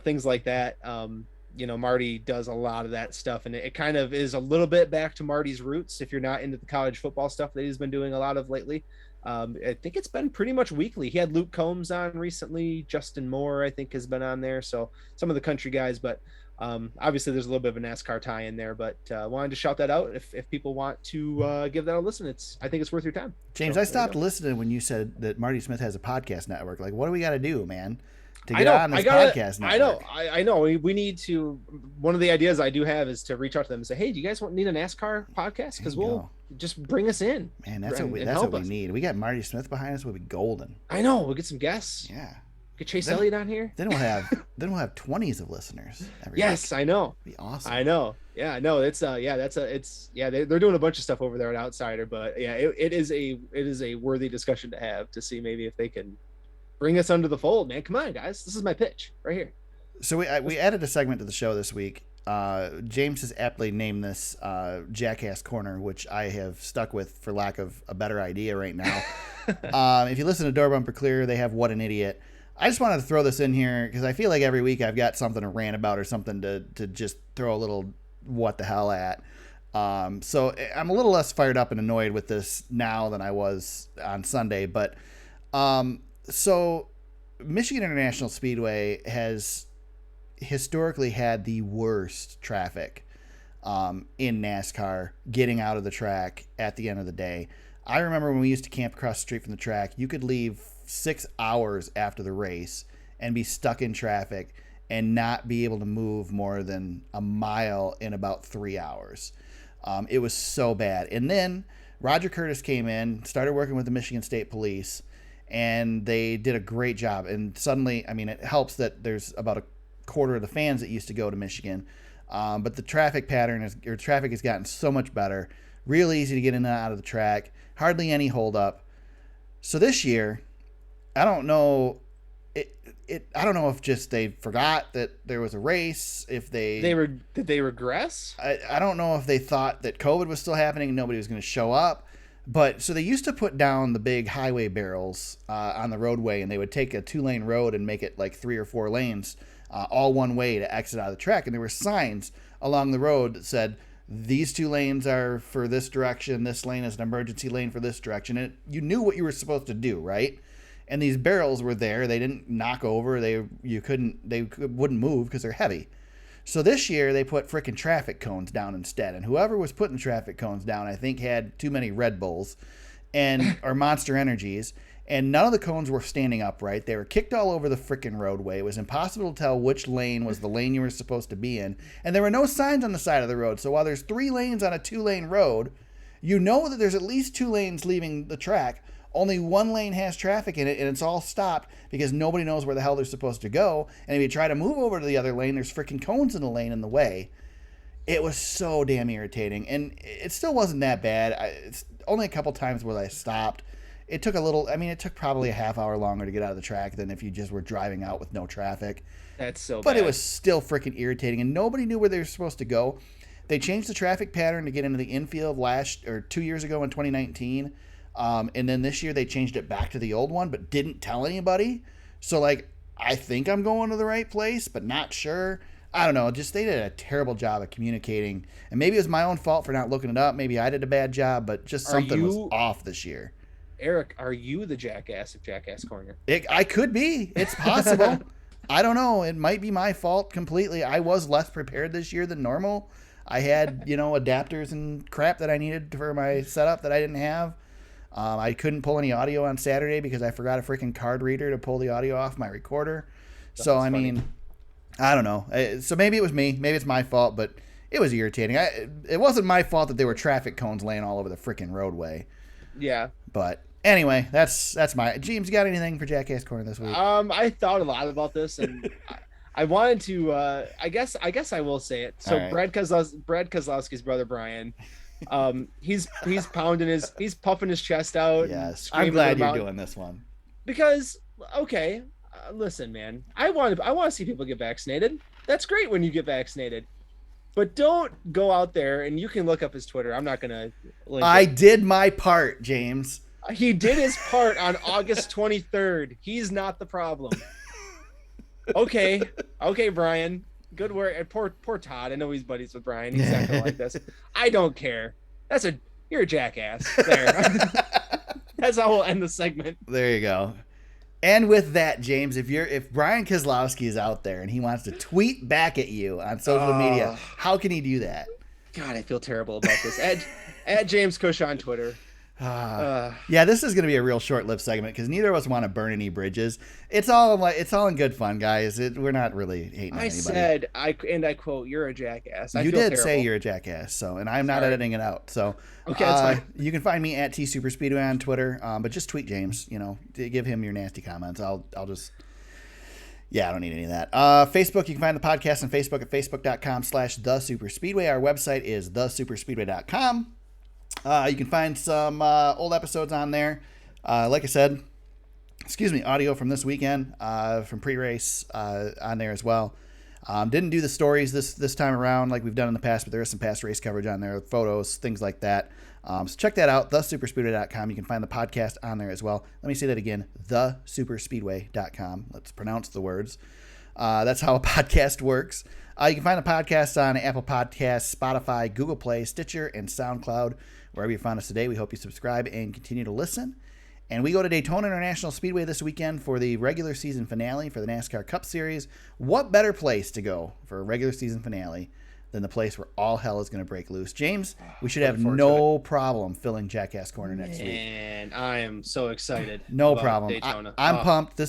things like that, Marty does a lot of that stuff, and it kind of is a little bit back to Marty's roots. If you're not into the college football stuff that he's been doing a lot of lately, I think it's been pretty much weekly. He had Luke Combs on recently. Justin Moore, I think, has been on there. So some of the country guys, but obviously there's a little bit of a NASCAR tie in there, but wanted to shout that out. If people want to give that a listen, I think it's worth your time. James, so, I stopped listening when you said that Marty Smith has a podcast network. Like, what do we got to do, man, to get on this podcast network? I know. We need to. One of the ideas I do have is to reach out to them and say, hey, do you guys need a NASCAR podcast? Because we'll just bring us in. Man, that's what we need. We got Marty Smith behind us. We'll be golden. I know. We'll get some guests. Yeah. Get Chase Elliott on here. Then we'll have 20s of listeners. Yes, week. I know. It'd be awesome. I know. Yeah, no, it's they're doing a bunch of stuff over there at Outsider, but yeah, it is a worthy discussion to have to see maybe if they can bring us under the fold, man. Come on, guys. This is my pitch right here. So we added a segment to the show this week. James has aptly named this Jackass Corner, which I have stuck with for lack of a better idea right now. If you listen to Door Bumper Clear, they have What an Idiot. I just wanted to throw this in here because I feel like every week I've got something to rant about or something to just throw a little what the hell at. So I'm a little less fired up and annoyed with this now than I was on Sunday. But so Michigan International Speedway has historically had the worst traffic in NASCAR getting out of the track at the end of the day. I remember when we used to camp across the street from the track, you could leave 6 hours after the race and be stuck in traffic and not be able to move more than a mile in about 3 hours. It was so bad. And then Roger Curtis came in, started working with the Michigan State Police, and they did a great job. And suddenly, I mean, it helps that there's about a quarter of the fans that used to go to Michigan. But the traffic traffic has gotten so much better. Real easy to get in and out of the track. Hardly any holdup. So this year, I don't know. I don't know if just they forgot that there was a race. If did they regress? I don't know if they thought that COVID was still happening and nobody was going to show up. But so they used to put down the big highway barrels on the roadway, and they would take a 2-lane road and make it like 3 or 4 lanes, all one way to exit out of the track. And there were signs along the road that said, these 2 lanes are for this direction. This lane is an emergency lane for this direction. And you knew what you were supposed to do, right? And these barrels were there. They didn't knock over. They wouldn't move because they're heavy. So this year they put frickin' traffic cones down instead. And whoever was putting traffic cones down, I think, had too many Red Bulls or Monster Energies. and none of the cones were standing upright. They were kicked all over the frickin' roadway. It was impossible to tell which lane was the lane you were supposed to be in, and there were no signs on the side of the road. So while there's 3 lanes on a 2-lane road, you know that there's at least 2 lanes leaving the track. Only 1 lane has traffic in it, and it's all stopped because nobody knows where the hell they're supposed to go. And if you try to move over to the other lane, there's freaking cones in the lane in the way. It was so damn irritating, and it still wasn't that bad. It's only a couple times where I stopped. It took it took probably a half hour longer to get out of the track than if you just were driving out with no traffic. That's so But bad. it was still freaking irritating, and nobody knew where they were supposed to go. They changed the traffic pattern to get into the infield 2 years ago in 2019. And then this year they changed it back to the old one, but didn't tell anybody. So, like, I think I'm going to the right place, but not sure. I don't know. Just they did a terrible job of communicating. And maybe it was my own fault for not looking it up. Maybe I did a bad job, but just something was off this year. Eric, are you the jackass of Jackass Corner? I could be. It's possible. I don't know. It might be my fault completely. I was less prepared this year than normal. I had, adapters and crap that I needed for my setup that I didn't have. I couldn't pull any audio on Saturday because I forgot a freaking card reader to pull the audio off my recorder. So, I mean, I don't know. So maybe it was me. Maybe it's my fault, but it was irritating. It wasn't my fault that there were traffic cones laying all over the freaking roadway. Yeah. But anyway, that's my... James, you got anything for Jackass Corner this week? I thought a lot about this, and I wanted to... I guess I will say it. So right. Brad Kozlowski's brother, Brian... he's puffing his chest out. Yes, I'm glad you're doing this one because listen, man, I want to see people get vaccinated. That's great when you get vaccinated, but don't go out there, and you can look up his Twitter. I'm not gonna link it. Did my part, James. He did his part on August 23rd. He's not the problem. Okay, Brian. Good work. And poor Todd. I know he's buddies with Brian. He's not gonna like this. I don't care. You're a jackass. There. That's how we'll end the segment. There you go. And with that, James, if Brian Kozlowski is out there and he wants to tweet back at you on social media, how can he do that? God, I feel terrible about this. At James Cush on Twitter. Yeah, this is going to be a real short-lived segment because neither of us want to burn any bridges. It's all in good fun, guys. We're not really hating on anybody. Said, I quote, "You're a jackass." You did say you're a jackass, and I'm not editing it out. So okay, that's fine. You can find me at TSuperspeedway on Twitter, but just tweet James. Give him your nasty comments. I'll just. Yeah, I don't need any of that. Facebook, you can find the podcast on Facebook at facebook.com/thesuperspeedway. Our website is thesuperspeedway.com. You can find some old episodes on there. Like I said, audio from this weekend, from pre-race on there as well. Didn't do the stories this time around like we've done in the past, but there is some past race coverage on there, photos, things like that. So check that out, thesuperspeedway.com. You can find the podcast on there as well. Let me say that again, thesuperspeedway.com. Let's pronounce the words. That's how a podcast works. You can find the podcast on Apple Podcasts, Spotify, Google Play, Stitcher, and SoundCloud. Wherever you found us today, we hope you subscribe and continue to listen. And we go to Daytona International Speedway this weekend for the regular season finale for the NASCAR Cup Series. What better place to go for a regular season finale than the place where all hell is going to break loose? James, we should have no problem filling Jackass Corner next week. And I am so excited. No problem. Daytona. I'm pumped.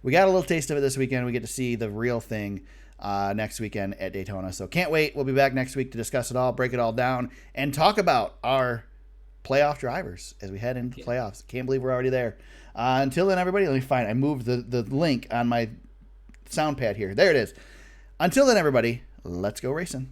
We got a little taste of it this weekend. We get to see the real thing next weekend at Daytona. So can't wait. We'll be back next week to discuss it all, break it all down, and talk about our playoff drivers as we head into the playoffs. Can't believe we're already there. Until then, everybody, let me find it. I moved the link on my sound pad here. There it is. Until then, everybody, let's go racing.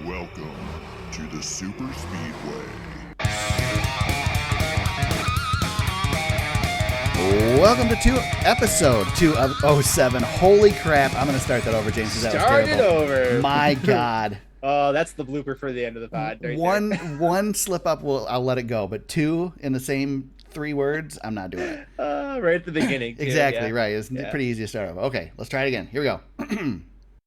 Welcome to the Super Speedway. Welcome to episode 2 of 07. Holy crap. I'm going to start that over, James. Start it over. My God. Oh, that's the blooper for the end of the pod. Right one slip up, I'll let it go. But 2 in the same 3 words, I'm not doing it. Right at the beginning. Exactly, right. It's pretty easy to start over. Okay, let's try it again. Here we go.